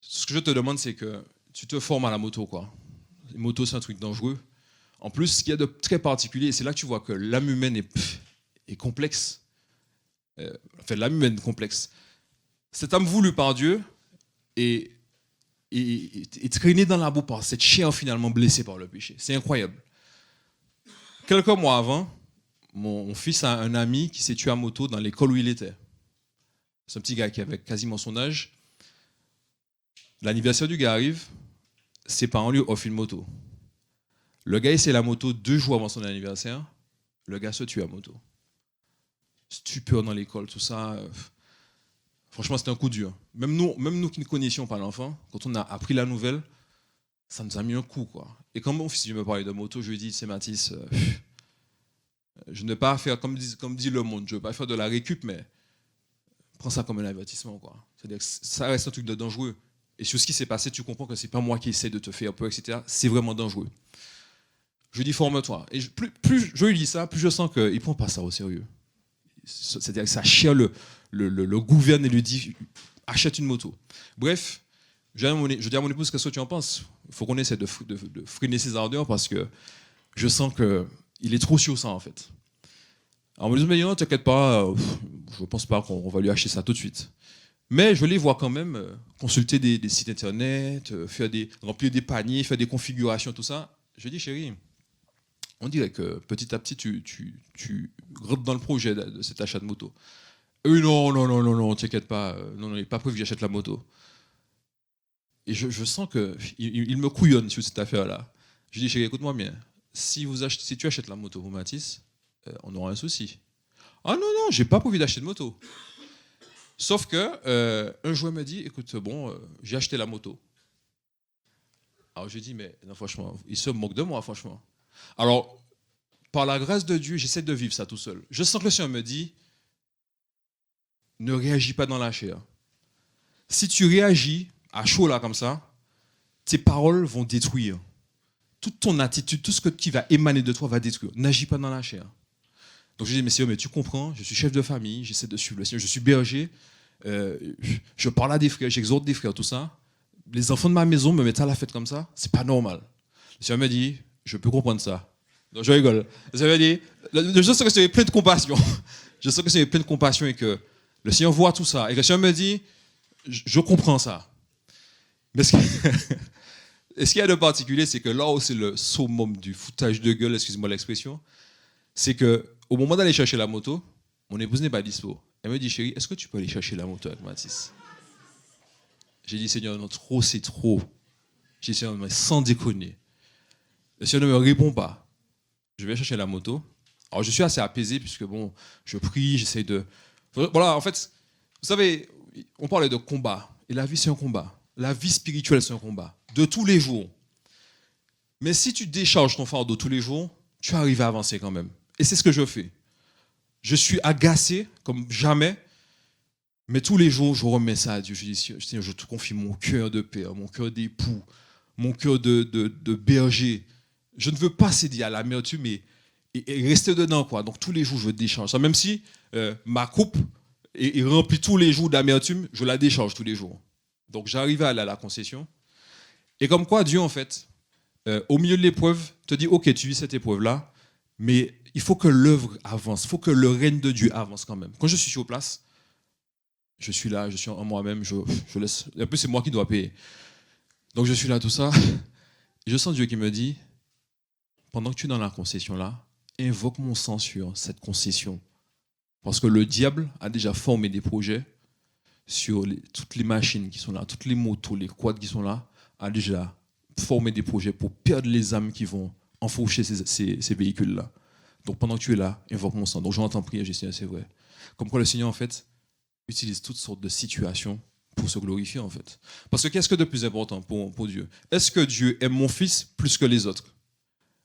Ce que je te demande, c'est que tu te formes à la moto, quoi. Une moto, c'est un truc dangereux. En plus, ce qu'il y a de très particulier, et c'est là que tu vois que l'âme humaine est complexe. Enfin, l'âme humaine est complexe. Cette âme voulue par Dieu est traînée dans la boue par cette chair finalement blessée par le péché. C'est incroyable. Quelques mois avant, mon fils a un ami qui s'est tué à moto dans l'école où il était. C'est un petit gars qui avait quasiment son âge. L'anniversaire du gars arrive, ses parents lui offrent une moto. Le gars essaie la moto 2 jours avant son anniversaire. Le gars se tue à moto. Stupeur dans l'école, tout ça. Franchement, c'était un coup dur. Même nous qui ne connaissions pas l'enfant, quand on a appris la nouvelle, ça nous a mis un coup, quoi. Et quand mon fils me parlait de moto, je lui ai dit, c'est Mathis, je ne vais pas faire comme dit le monde, je ne vais pas faire de la récup, mais prends ça comme un avertissement, quoi. C'est-à-dire que ça reste un truc de dangereux. Et sur ce qui s'est passé, tu comprends que c'est pas moi qui essaie de te faire peur, etc. C'est vraiment dangereux. Je lui dis, forme-toi. Et plus je lui dis ça, plus je sens qu'il ne prend pas ça au sérieux. C'est-à-dire que ça chair le gouverne et lui dit, achète une moto. Bref, je dis à mon épouse, qu'est-ce que tu en penses? Il faut qu'on essaie de freiner ses ardeurs parce que je sens qu'il est trop sur ça, en fait. Alors, on me dit, mais non, t'inquiète pas, je ne pense pas qu'on va lui acheter ça tout de suite. Mais je les vois quand même consulter des sites internet, remplir des paniers, faire des configurations, tout ça. Je dis, chérie, on dirait que petit à petit, tu rentres dans le projet de cet achat de moto. Non, t'inquiète pas, non, il n'est pas prévu que j'achète la moto. Et je sens qu'il me couillonne sur cette affaire-là. Je dis, chérie, écoute-moi bien, si tu achètes la moto pour Mathis, on aura un souci. Ah non, j'ai pas prévu d'acheter de moto. Sauf que un jour, il me dit, écoute, bon, j'ai acheté la moto. Alors je lui dis, mais non, franchement, il se moque de moi, franchement. Alors, par la grâce de Dieu, j'essaie de vivre ça tout seul. Je sens que le Seigneur me dit, ne réagis pas dans la chair. Si tu réagis à chaud là comme ça, tes paroles vont détruire. Toute ton attitude, tout ce qui va émaner de toi va détruire. N'agis pas dans la chair. Donc je dis, mais Seigneur, mais tu comprends, je suis chef de famille, j'essaie de suivre le Seigneur, je suis berger, je parle à des frères, j'exhorte des frères, tout ça. Les enfants de ma maison me mettent à la fête comme ça, c'est pas normal. Le Seigneur me dit, je peux comprendre ça. Donc je rigole. Le Seigneur me dit, je sens que le Seigneur est plein de compassion. Je sens que le Seigneur est plein de compassion et que le Seigneur voit tout ça. Et que le Seigneur me dit, je comprends ça. Mais ce qu'il y a de particulier, c'est que là où c'est le summum du foutage de gueule, excusez-moi l'expression, c'est qu'au moment d'aller chercher la moto, mon épouse n'est pas dispo. Elle me dit, chérie, est-ce que tu peux aller chercher la moto avec Mathis? J'ai dit, Seigneur, non, trop, c'est trop. J'ai dit, Seigneur, mais sans déconner. Le Seigneur ne me répond pas. Je vais chercher la moto. Alors, je suis assez apaisé, puisque bon, je prie, j'essaie de... Voilà, en fait, vous savez, on parlait de combat. Et la vie, c'est un combat. La vie spirituelle, c'est un combat. De tous les jours. Mais si tu décharges ton fardeau tous les jours, tu arrives à avancer quand même. Et c'est ce que je fais. Je suis agacé comme jamais, mais tous les jours, je remets ça à Dieu. Je dis, Seigneur, je te confie mon cœur de père, mon cœur d'époux, mon cœur de berger. je ne veux pas céder à l'amertume et rester dedans, quoi. Donc tous les jours, je décharge ça. Même si ma coupe est remplie tous les jours d'amertume, je la décharge tous les jours. Donc j'arrive à aller à la concession. Et comme quoi, Dieu, en fait, au milieu de l'épreuve, te dit, ok, tu vis cette épreuve-là, mais il faut que l'œuvre avance, il faut que le règne de Dieu avance quand même. Quand je suis sur place, je suis là, je suis en moi-même, je laisse. Et en plus, c'est moi qui dois payer. Donc je suis là, tout ça. Et je sens Dieu qui me dit, pendant que tu es dans la concession là, invoque mon sang sur cette concession. Parce que le diable a déjà formé des projets sur toutes les machines qui sont là, toutes les motos, les quads qui sont là, a déjà formé des projets pour perdre les âmes qui vont enfourcher ces véhicules-là. Donc pendant que tu es là, invoque mon sang. Donc j'entends prier, je dis, c'est vrai. Comme quoi le Seigneur, en fait, utilise toutes sortes de situations pour se glorifier, en fait. Parce que qu'est-ce que de plus important pour Dieu? Est-ce que Dieu aime mon fils plus que les autres?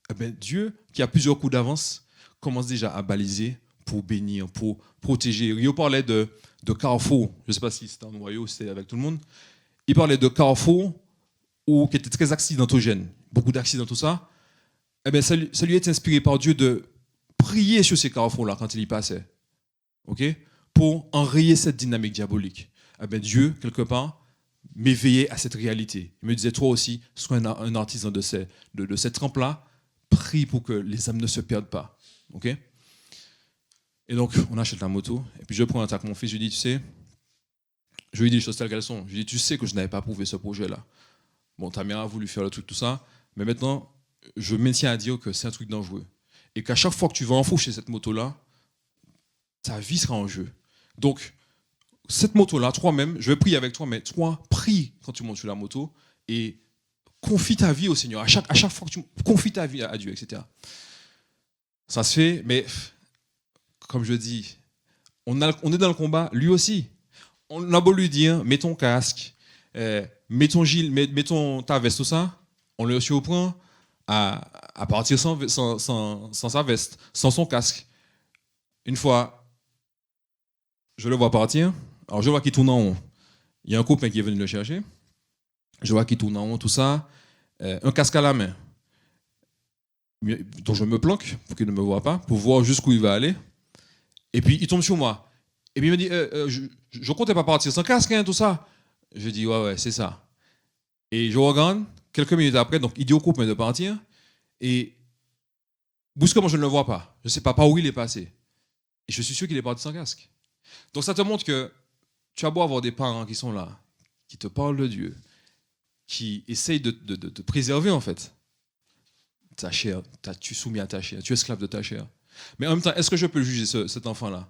Eh bien, Dieu, qui a plusieurs coups d'avance, commence déjà à baliser pour bénir, pour protéger. Rio parlait de Carrefour. Je ne sais pas si c'était un noyau, c'était avec tout le monde. Il parlait de Carrefour qui était très accidentogène. Beaucoup d'accidents, tout ça. Eh bien, ça lui est inspiré par Dieu de prier sur ces carrefours-là quand il y passait. OK? Pour enrayer cette dynamique diabolique. Eh bien, Dieu, quelque part, m'éveillait à cette réalité. Il me disait, toi aussi, sois un artisan de cette trempe-là. Prie pour que les âmes ne se perdent pas. OK? Et donc, on achète la moto. Et puis, je prends un tac mon fils. Je lui dis, tu sais, je lui dis les choses telles qu'elles sont. Je lui dis, tu sais que je n'avais pas approuvé ce projet-là. Bon, ta mère a voulu faire le truc, tout ça. Mais maintenant, je maintiens à dire que c'est un truc dangereux. Et qu'à chaque fois que tu vas enfourcher cette moto-là, ta vie sera en jeu. Donc, cette moto-là, toi-même, je vais prier avec toi, mais toi, prie quand tu montes sur la moto et confie ta vie au Seigneur. À chaque fois que tu confies ta vie à Dieu, etc. Ça se fait, mais comme je dis, on est dans le combat, lui aussi. On a beau lui dire, mets ton casque, mets ton gilet, mets ta veste, tout ça, on le surprend à partir sans sa veste, sans son casque. Une fois, je le vois partir, alors je vois qu'il tourne en rond. Il y a un copain qui est venu le chercher, je vois qu'il tourne en rond, tout ça, un casque à la main. Donc je me planque pour qu'il ne me voit pas, pour voir jusqu'où il va aller. Et puis il tombe sur moi. Et puis il me dit, je comptais pas partir sans casque, hein, tout ça. Je dis, ouais, c'est ça. Et je regarde, quelques minutes après, donc il dit au copain de partir. Et brusquement, je ne le vois pas. Je ne sais pas par où il est passé. Et je suis sûr qu'il est parti sans casque. Donc ça te montre que tu as beau avoir des parents qui sont là, qui te parlent de Dieu, qui essayent de te préserver en fait. Ta chair, tu es soumis à ta chair, tu es esclave de ta chair. Mais en même temps, est-ce que je peux juger cet enfant-là?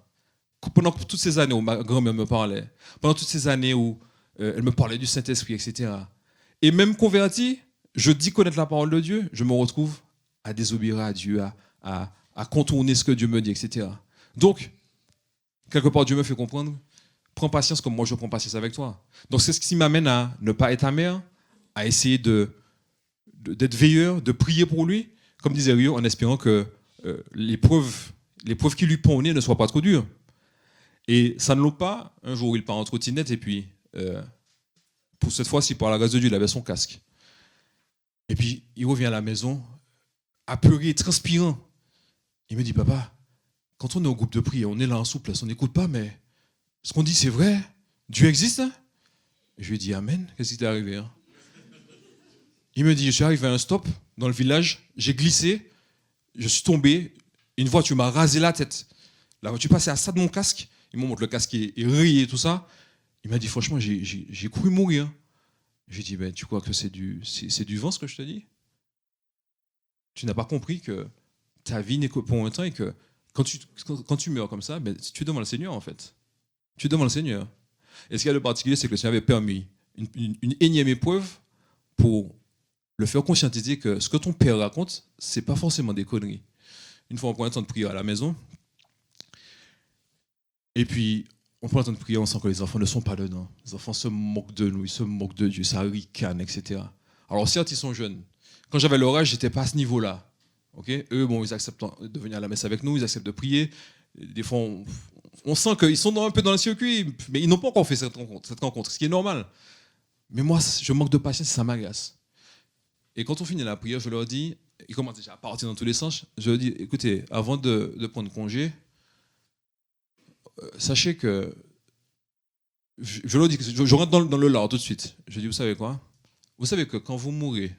Pendant toutes ces années où ma grand-mère me parlait, pendant toutes ces années où elle me parlait du Saint-Esprit, etc. Et même converti, je dis connaître la parole de Dieu, je me retrouve à désobéir à Dieu, à contourner ce que Dieu me dit, etc. Donc, quelque part, Dieu me fait comprendre, prends patience comme moi je prends patience avec toi. Donc, c'est ce qui m'amène à ne pas être amer, à essayer d'être veilleur, de prier pour lui, comme disait Rio, en espérant que l'épreuve qui lui pend au nez ne soit pas trop dure. Et ça ne l'est pas. Un jour, il part en trottinette et puis, pour cette fois-ci, par la grâce de Dieu, il avait son casque. Et puis, il revient à la maison, apeuré, transpirant. Il me dit, papa, quand on est au groupe de prière, on est là en souplesse, on n'écoute pas, mais ce qu'on dit, c'est vrai. Dieu existe. Hein? Je lui ai dit, amen. Qu'est-ce qui t'est arrivé? Hein? Il me dit, je suis arrivé à un stop dans le village, j'ai glissé, je suis tombé, une voiture m'a rasé la tête. La voiture passait à ça de mon casque. Il me montre le casque est rayé, tout ça. Il m'a dit, franchement, j'ai cru mourir. Je lui ai dit, ben, tu crois que c'est du vent ce que je te dis? Tu n'as pas compris que ta vie n'est que pour un temps et que quand tu meurs comme ça, ben, tu es devant le Seigneur en fait. Tu es devant le Seigneur. Et ce qu'il y a de particulier, c'est que le Seigneur avait permis une énième épreuve pour le faire conscientiser que ce que ton père raconte, c'est pas forcément des conneries. Une fois, on prend un temps de prière à la maison. Et puis, on prend le temps de prier, on sent que les enfants ne sont pas dedans. Les enfants se moquent de nous, ils se moquent de Dieu, ça ricane, etc. Alors certes, ils sont jeunes. Quand j'avais leur âge, j'étais pas à ce niveau-là. Okay, eux, bon, ils acceptent de venir à la messe avec nous, ils acceptent de prier. Des fois, on sent qu'ils sont un peu dans le circuit, mais ils n'ont pas encore fait cette rencontre, ce qui est normal. Mais moi, je manque de patience et ça m'agace. Et quand on finit la prière, je leur dis, il commence déjà à partir dans tous les sens. Je lui dis, écoutez, avant de prendre congé, sachez que, je leur dis, je rentre dans le lard tout de suite. Je dis, vous savez quoi? Vous savez que quand vous mourrez,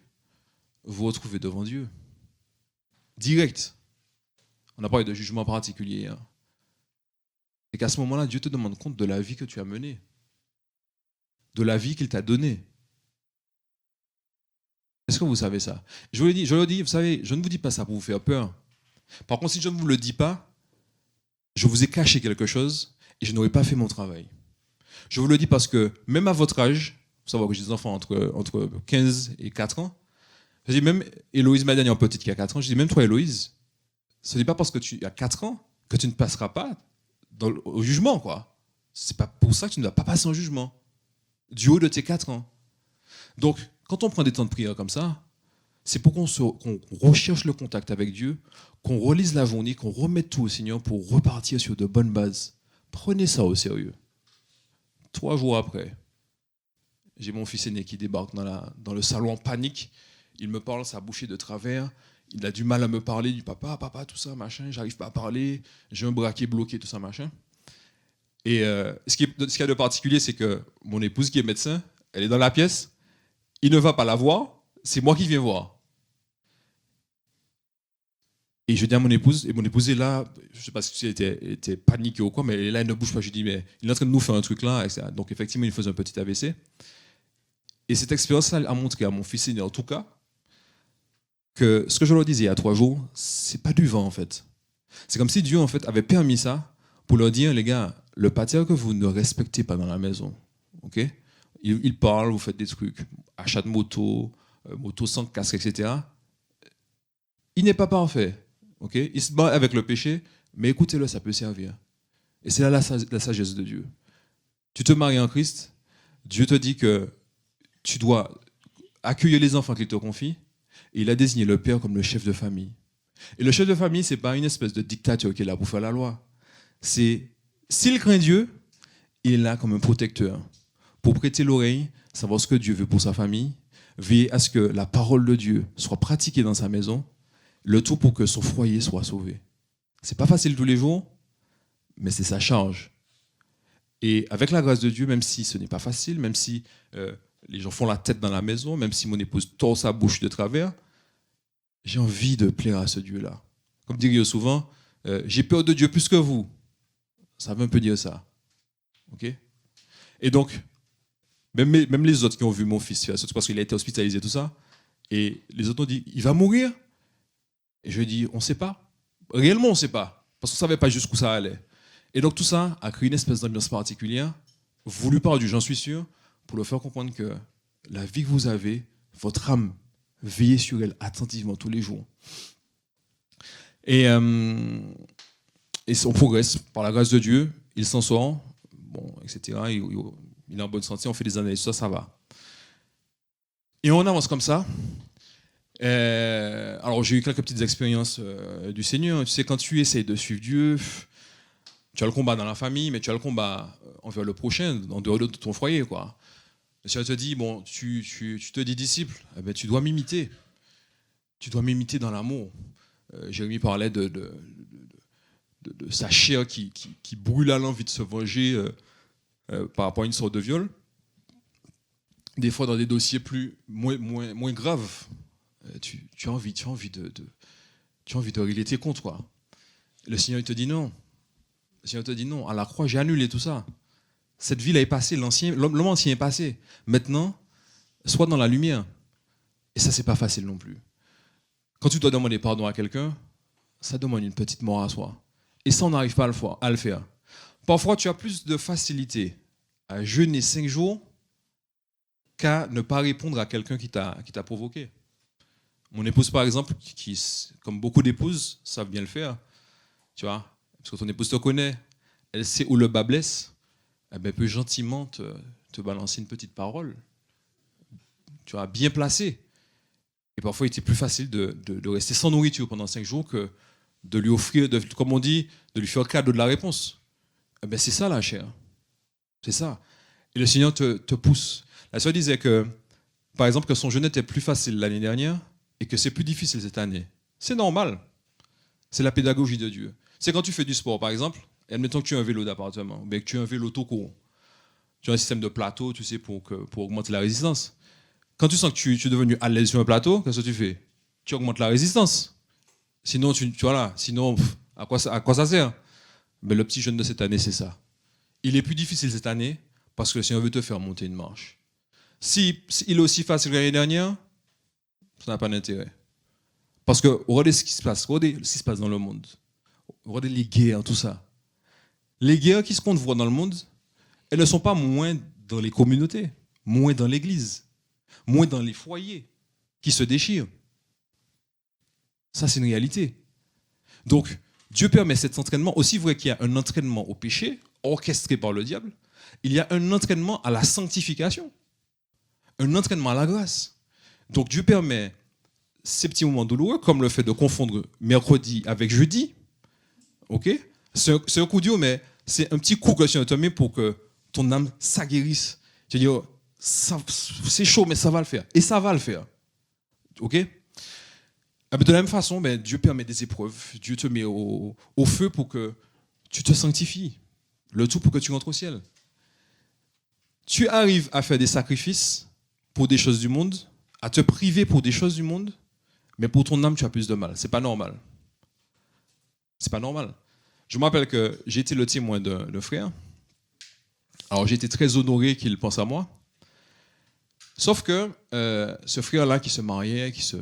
vous vous retrouvez devant Dieu. Direct. On a parlé de jugement particulier. Hein. Et qu'à ce moment-là, Dieu te demande compte de la vie que tu as menée. De la vie qu'il t'a donnée. Est-ce que vous savez ça? Je le dis, vous savez, je ne vous dis pas ça pour vous faire peur. Par contre, si je ne vous le dis pas, je vous ai caché quelque chose et je n'aurais pas fait mon travail. Je vous le dis parce que même à votre âge, il faut savoir que j'ai des enfants entre 15 et 4 ans, je dis même Héloïse, ma dernière petite qui a 4 ans, je dis même toi Héloïse, ce n'est pas parce que tu as 4 ans que tu ne passeras pas au jugement, quoi. C'est pas pour ça que tu ne dois pas passer en jugement. Du haut de tes 4 ans. Donc, quand on prend des temps de prière comme ça, c'est pour qu'on recherche le contact avec Dieu, qu'on relise la journée, qu'on remette tout au Seigneur pour repartir sur de bonnes bases. Prenez ça au sérieux. 3 jours après, j'ai mon fils aîné qui débarque dans le salon en panique. Il me parle, sa bouche est de travers. Il a du mal à me parler, du papa, tout ça, machin. J'arrive pas à parler. J'ai un bras qui est bloqué, tout ça, machin. Et ce qu'il y a de particulier, c'est que mon épouse qui est médecin, elle est dans la pièce. Il ne va pas la voir. C'est moi qui viens voir. Et je dis à mon épouse, et mon épouse est là, je ne sais pas si elle était paniquée ou quoi, mais elle est là, elle ne bouge pas. Je lui dis, mais il est en train de nous faire un truc là, etc. Donc effectivement, il faisait un petit AVC. Et cette expérience a montré à mon fils aîné, en tout cas, que ce que je leur disais il y a 3 jours, c'est pas du vent en fait. C'est comme si Dieu en fait avait permis ça pour leur dire, les gars, le pâtier que vous ne respectez pas dans la maison, ok? Il parle, vous faites des trucs, achat de moto, moto sans casque, etc. Il n'est pas parfait. Okay? Il se bat avec le péché, mais écoutez-le, ça peut servir. Et c'est là la sagesse de Dieu. Tu te maries en Christ, Dieu te dit que tu dois accueillir les enfants qu'il te confie, et il a désigné le père comme le chef de famille. Et le chef de famille, ce n'est pas une espèce de dictateur qui est là pour faire la loi. C'est, s'il craint Dieu, il est là comme un protecteur, pour prêter l'oreille, savoir ce que Dieu veut pour sa famille, veiller à ce que la parole de Dieu soit pratiquée dans sa maison, le tout pour que son foyer soit sauvé. C'est pas facile tous les jours, mais c'est sa charge. Et avec la grâce de Dieu, même si ce n'est pas facile, même si les gens font la tête dans la maison, même si mon épouse tord sa bouche de travers, j'ai envie de plaire à ce Dieu-là. Comme dirait souvent, j'ai peur de Dieu plus que vous. Ça veut un peu dire ça. Okay? Et donc, même les autres qui ont vu mon fils faire ça, parce qu'il a été hospitalisé, tout ça, et les autres ont dit, il va mourir. Et je lui ai dit, on ne sait pas. Réellement, on ne sait pas. Parce qu'on ne savait pas jusqu'où ça allait. Et donc tout ça a créé une espèce d'ambiance particulière, voulue par Dieu, j'en suis sûr, pour leur faire comprendre que la vie que vous avez, votre âme, veillez sur elle attentivement tous les jours. Et on progresse par la grâce de Dieu, il s'en sort, bon, etc. Il est en bonne santé, on fait des analyses, ça va. Et on avance comme ça. Alors j'ai eu quelques petites expériences du Seigneur. Tu sais, quand tu essayes de suivre Dieu, tu as le combat dans la famille, mais tu as le combat envers le prochain, en dehors de ton foyer, quoi. Le Seigneur te dit, bon, tu te dis disciple, eh ben, tu dois m'imiter. Tu dois m'imiter dans l'amour. Jérémie parlait de sa chair qui brûle à l'envie de se venger par rapport à une sorte de viol. Des fois dans des dossiers moins graves. Tu as envie de régler tes comptes, quoi. Le Seigneur il te dit non. Le Seigneur te dit non. À la croix, j'ai annulé tout ça. Cette vie-là est passée, l'homme ancien est passé. Maintenant, sois dans la lumière. Et ça, c'est pas facile non plus. Quand tu dois demander pardon à quelqu'un, ça demande une petite mort à soi. Et ça, on n'arrive pas à le faire. Parfois, tu as plus de facilité à jeûner 5 jours qu'à ne pas répondre à quelqu'un qui t'a provoqué. Mon épouse, par exemple, qui, comme beaucoup d'épouses, savent bien le faire, tu vois, parce que ton épouse te connaît, elle sait où le bas blesse, elle peut gentiment te balancer une petite parole, tu vois, bien placée. Et parfois, il était plus facile de rester sans nourriture pendant 5 jours que de lui offrir, comme on dit, de lui faire cadeau de la réponse. C'est ça la chair. C'est ça. Et le Seigneur te pousse. La sœur disait que, par exemple, que son jeûne était plus facile l'année dernière, et que c'est plus difficile cette année, c'est normal. C'est la pédagogie de Dieu. C'est quand tu fais du sport, par exemple, et admettons que tu as un vélo d'appartement, mais que tu as un vélo tout court. Tu as un système de plateau, tu sais, pour augmenter la résistance. Quand tu sens que tu es devenu à l'aise sur un plateau, qu'est-ce que tu fais? Tu augmentes la résistance. Sinon, sinon, à quoi ça sert? Mais le petit jeune de cette année, c'est ça. Il est plus difficile cette année parce que si on veut te faire monter une marche. Si il est aussi facile que l'année dernière, ça n'a pas d'intérêt. Parce que regardez ce qui se passe, regardez ce qui se passe dans le monde. Regardez les guerres, tout ça. Les guerres qui se comptent voir dans le monde, elles ne sont pas moins dans les communautés, moins dans l'église, moins dans les foyers qui se déchirent. Ça, c'est une réalité. Donc, Dieu permet cet entraînement, aussi vrai qu'il y a un entraînement au péché, orchestré par le diable, il y a un entraînement à la sanctification, un entraînement à la grâce. Donc, Dieu permet ces petits moments douloureux, comme le fait de confondre mercredi avec jeudi. Ok? C'est un coup dur, mais c'est un petit coup que tu te mets pour que ton âme s'aguerrisse. Tu dis, oh, c'est chaud, mais ça va le faire. Et ça va le faire. Ok? De la même façon, Dieu permet des épreuves. Dieu te met au feu pour que tu te sanctifies. Le tout pour que tu rentres au ciel. Tu arrives à faire des sacrifices pour des choses du monde, à te priver pour des choses du monde, mais pour ton âme, tu as plus de mal. C'est pas normal. C'est pas normal. Je me rappelle que j'ai été le témoin d'un frère. Alors j'ai été très honoré qu'il pense à moi. Sauf que ce frère-là qui se mariait, qui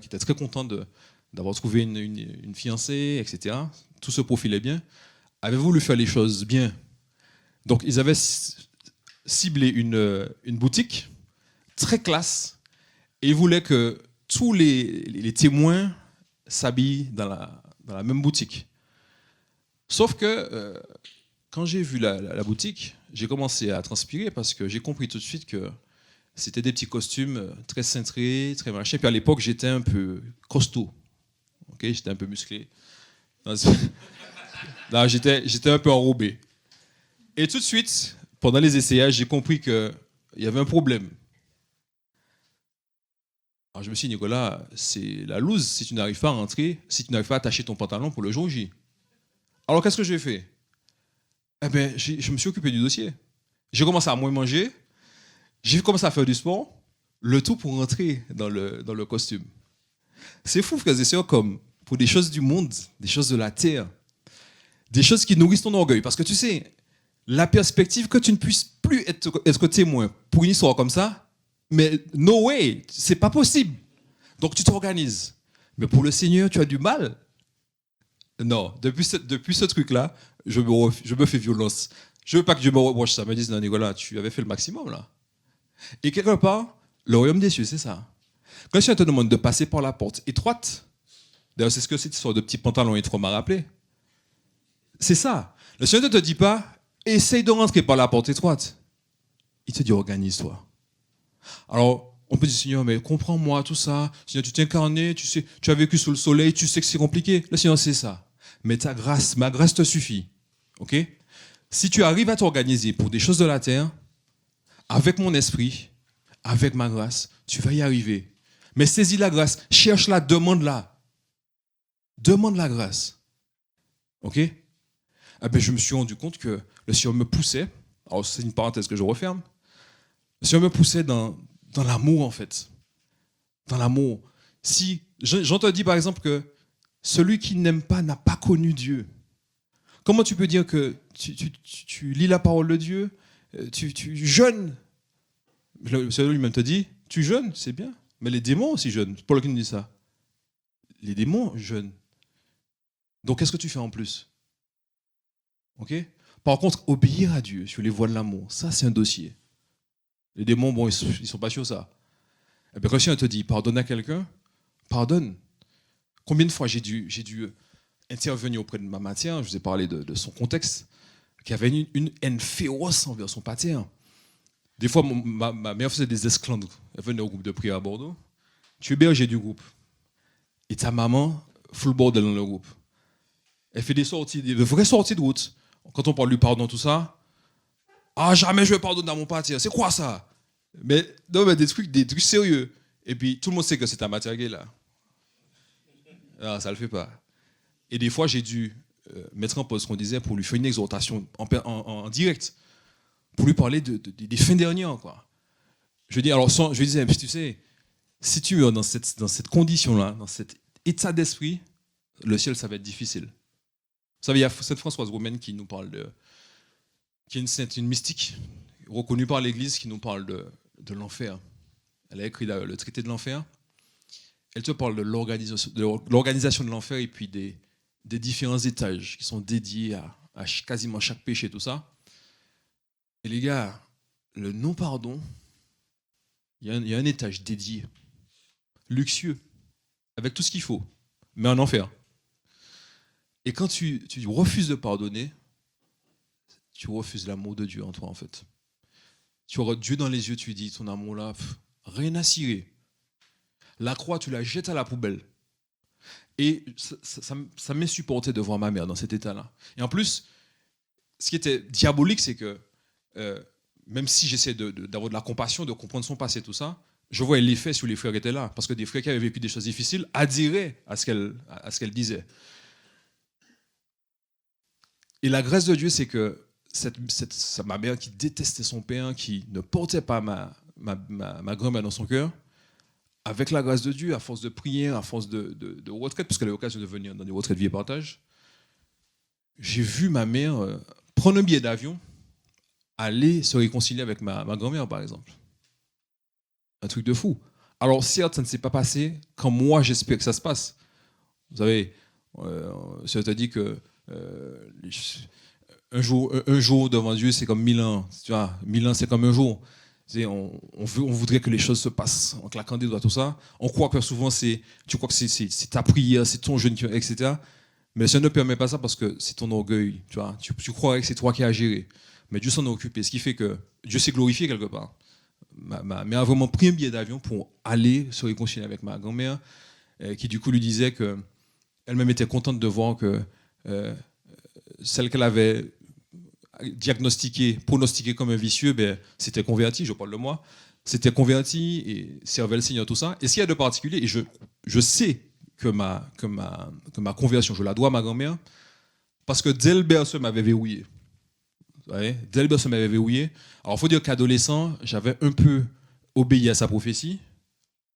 était très content d'avoir trouvé une fiancée, etc. Tout se profilait bien. Avait voulu faire les choses bien. Donc ils avaient ciblé une boutique très classe et ils voulaient que tous les témoins s'habillent dans la même boutique. Sauf que quand j'ai vu la boutique, j'ai commencé à transpirer parce que j'ai compris tout de suite que c'était des petits costumes très cintrés, très machin. Puis à l'époque, j'étais un peu costaud. Okay, j'étais un peu musclé. Non, j'étais un peu enrobé. Et tout de suite, pendant les essayages, j'ai compris qu'il y avait un problème. Alors je me suis dit, Nicolas, c'est la loose si tu n'arrives pas à rentrer, si tu n'arrives pas à attacher ton pantalon pour le jour J. Alors qu'est-ce que j'ai fait? Je me suis occupé du dossier. J'ai commencé à moins manger, j'ai commencé à faire du sport, le tout pour rentrer dans le costume. C'est fou, frères et sœurs, comme pour des choses du monde, des choses de la terre, des choses qui nourrissent ton orgueil. Parce que tu sais, la perspective que tu ne puisses plus être témoin pour une histoire comme ça, mais no way, c'est pas possible. Donc tu t'organises. Mais pour le Seigneur, tu as du mal. Non, depuis ce truc-là, je me fais violence. Je veux pas que Dieu me reproche ça. Me dise, non, Nicolas, tu avais fait le maximum là. Et quelque part, le royaume des cieux, c'est ça. Quand le Seigneur te demande de passer par la porte étroite, d'ailleurs, c'est ce que cette histoire de petit pantalon étroit m'a rappelé. C'est ça. Le Seigneur ne te dit pas, essaye de rentrer par la porte étroite. Il te dit, organise-toi. Alors, on peut dire, Seigneur, mais comprends-moi tout ça. Seigneur, tu t'es incarné, tu sais, tu as vécu sous le soleil, tu sais que c'est compliqué. Le Seigneur, c'est ça. Mais ma grâce te suffit. Ok? Si tu arrives à t'organiser pour des choses de la terre, avec mon esprit, avec ma grâce, tu vas y arriver. Mais saisis la grâce, cherche-la, demande-la. Demande la grâce. Ok? Je me suis rendu compte que le Seigneur me poussait. Alors, c'est une parenthèse que je referme. Le Seigneur me poussait dans l'amour, en fait. Dans l'amour. Si j'entends dire, par exemple, que celui qui n'aime pas n'a pas connu Dieu. Comment tu peux dire que tu lis la parole de Dieu, tu jeûnes? Le Seigneur lui-même te dit, tu jeûnes, c'est bien. Mais les démons aussi jeûnent. Paul qui nous dit ça. Les démons jeûnent. Donc, qu'est-ce que tu fais en plus? Ok? Par contre, obéir à Dieu sur les voies de l'amour, ça, c'est un dossier. Les démons, bon, ils sont pas sur ça. Et bien, quand le Seigneur te dit, pardonne à quelqu'un, pardonne. Combien de fois j'ai dû intervenir auprès de ma matière, je vous ai parlé de son contexte, qui avait une haine féroce envers son pâtière. Des fois, ma mère faisait des esclandres. Elle venait au groupe de prière à Bordeaux. Tu es berger du groupe. Et ta maman, full bordel dans le groupe. Elle fait des vraies sorties de route. Quand on parle du pardon, tout ça, ah, jamais je vais pardonner à mon pâtière. C'est quoi ça? Mais des trucs sérieux. Et puis, tout le monde sait que c'est ta matière gay, là. Ah, ça le fait pas. Et des fois, j'ai dû mettre en pause ce qu'on disait pour lui faire une exhortation en direct, pour lui parler des fins dernières, quoi. Je veux dire, alors, je lui disais, tu sais, si tu es dans cette condition-là, dans cet état d'esprit, le ciel, ça va être difficile. Vous savez, il y a cette Françoise Romaine qui nous parle qui est une sainte, une mystique, reconnue par l'Église, qui nous parle de l'enfer. Elle a écrit le traité de l'enfer. Elle te parle de l'organisation de l'enfer et puis des différents étages qui sont dédiés à quasiment chaque péché, tout ça. Et les gars, le non-pardon, il y a un étage dédié, luxueux, avec tout ce qu'il faut, mais en enfer. Et quand tu refuses de pardonner, tu refuses l'amour de Dieu en toi, en fait. Tu auras Dieu dans les yeux, tu dis, ton amour là, rien à cirer. La croix, tu la jettes à la poubelle. Et ça m'insupportait de voir ma mère dans cet état-là. Et en plus, ce qui était diabolique, c'est que même si j'essaie d'avoir de la compassion, de comprendre son passé, tout ça, je voyais l'effet sur les frères qui étaient là. Parce que des frères qui avaient vécu des choses difficiles adhéraient à ce qu'elle disait. Et la grâce de Dieu, c'est que ma mère qui détestait son père, qui ne portait pas ma grand-mère dans son cœur, avec la grâce de Dieu, à force de prière, à force de retraite, parce qu'elle a eu l'occasion de venir dans des retraites vie et partage, j'ai vu ma mère prendre un billet d'avion, aller se réconcilier avec ma grand-mère, par exemple. Un truc de fou. Alors certes, ça ne s'est pas passé quand moi j'espère que ça se passe. Vous savez, ça t'a dit que un jour devant Dieu, c'est comme 1000 ans. Tu vois, 1000 ans, c'est comme un jour. On voudrait que les choses se passent en claquant des doigts, tout ça. On croit que souvent, tu crois que c'est ta prière, c'est ton jeûne, etc. Mais le Seigneur ne permet pas ça parce que c'est ton orgueil. Tu vois, tu croirais que c'est toi qui as géré. Mais Dieu s'en est occupé. Ce qui fait que Dieu s'est glorifié quelque part. Ma mère a vraiment pris un billet d'avion pour aller se réconcilier avec ma grand-mère, qui du coup lui disait qu'elle-même était contente de voir que celle qu'elle avait pronostiqué comme un vicieux, ben, c'était converti, je parle de moi, c'était converti et servait le Seigneur, tout ça. Et ce qu'il y a de particulier, et je sais que ma conversion, je la dois à ma grand-mère, parce que dès le berceau, elle m'avait verrouillé. Ouais, dès le berceau, elle m'avait verrouillé. Alors, il faut dire qu'adolescent, j'avais un peu obéi à sa prophétie,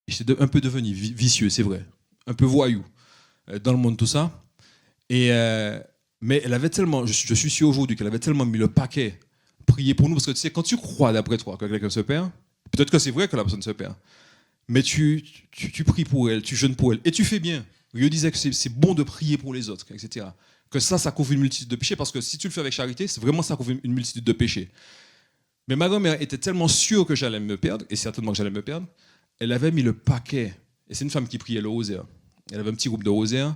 et j'étais un peu devenu vicieux, c'est vrai, un peu voyou dans le monde, tout ça. Mais elle avait tellement, je suis sûr aujourd'hui qu'elle avait tellement mis le paquet, prier pour nous, parce que tu sais, quand tu crois d'après toi que quelqu'un se perd, peut-être que c'est vrai que la personne se perd, mais tu pries pour elle, tu jeûnes pour elle, et tu fais bien. Dieu disait que c'est bon de prier pour les autres, etc. Que ça couvre une multitude de péchés, parce que si tu le fais avec charité, c'est vraiment ça couvre une multitude de péchés. Mais ma grand-mère était tellement sûre que j'allais me perdre, et certainement que j'allais me perdre, elle avait mis le paquet. Et c'est une femme qui priait le rosaire. Elle avait un petit groupe de rosaire,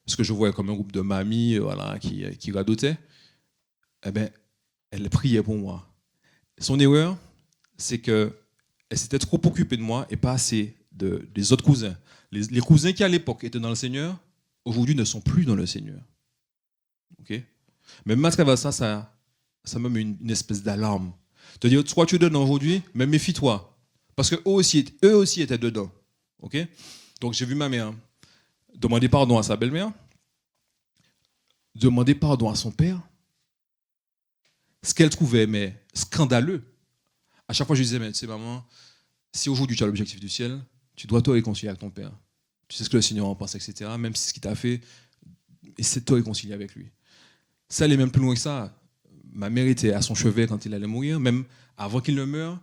ce que je voyais comme un groupe de mamies voilà, qui radotaient. Eh bien, elle priait pour moi. Son erreur, c'est qu'elle s'était trop occupée de moi et pas assez des autres cousins. Les cousins qui, à l'époque, étaient dans le Seigneur, aujourd'hui ne sont plus dans le Seigneur. Okay? Même à travers ça, ça me met une espèce d'alarme. Te dire, soit tu es dedans aujourd'hui, mais méfie-toi. Parce qu'eux aussi étaient dedans. Okay? Donc j'ai vu ma mère demander pardon à sa belle-mère, demander pardon à son père, ce qu'elle trouvait mais scandaleux. À chaque fois, je lui disais, mais tu sais, maman, si aujourd'hui tu as l'objectif du ciel, tu dois te réconcilier avec ton père. Tu sais ce que le Seigneur en pense, etc. Même si ce qu'il t'a fait, essaie de te réconcilier avec lui. Ça allait même plus loin que ça. Ma mère était à son chevet quand il allait mourir. Même avant qu'il ne meure,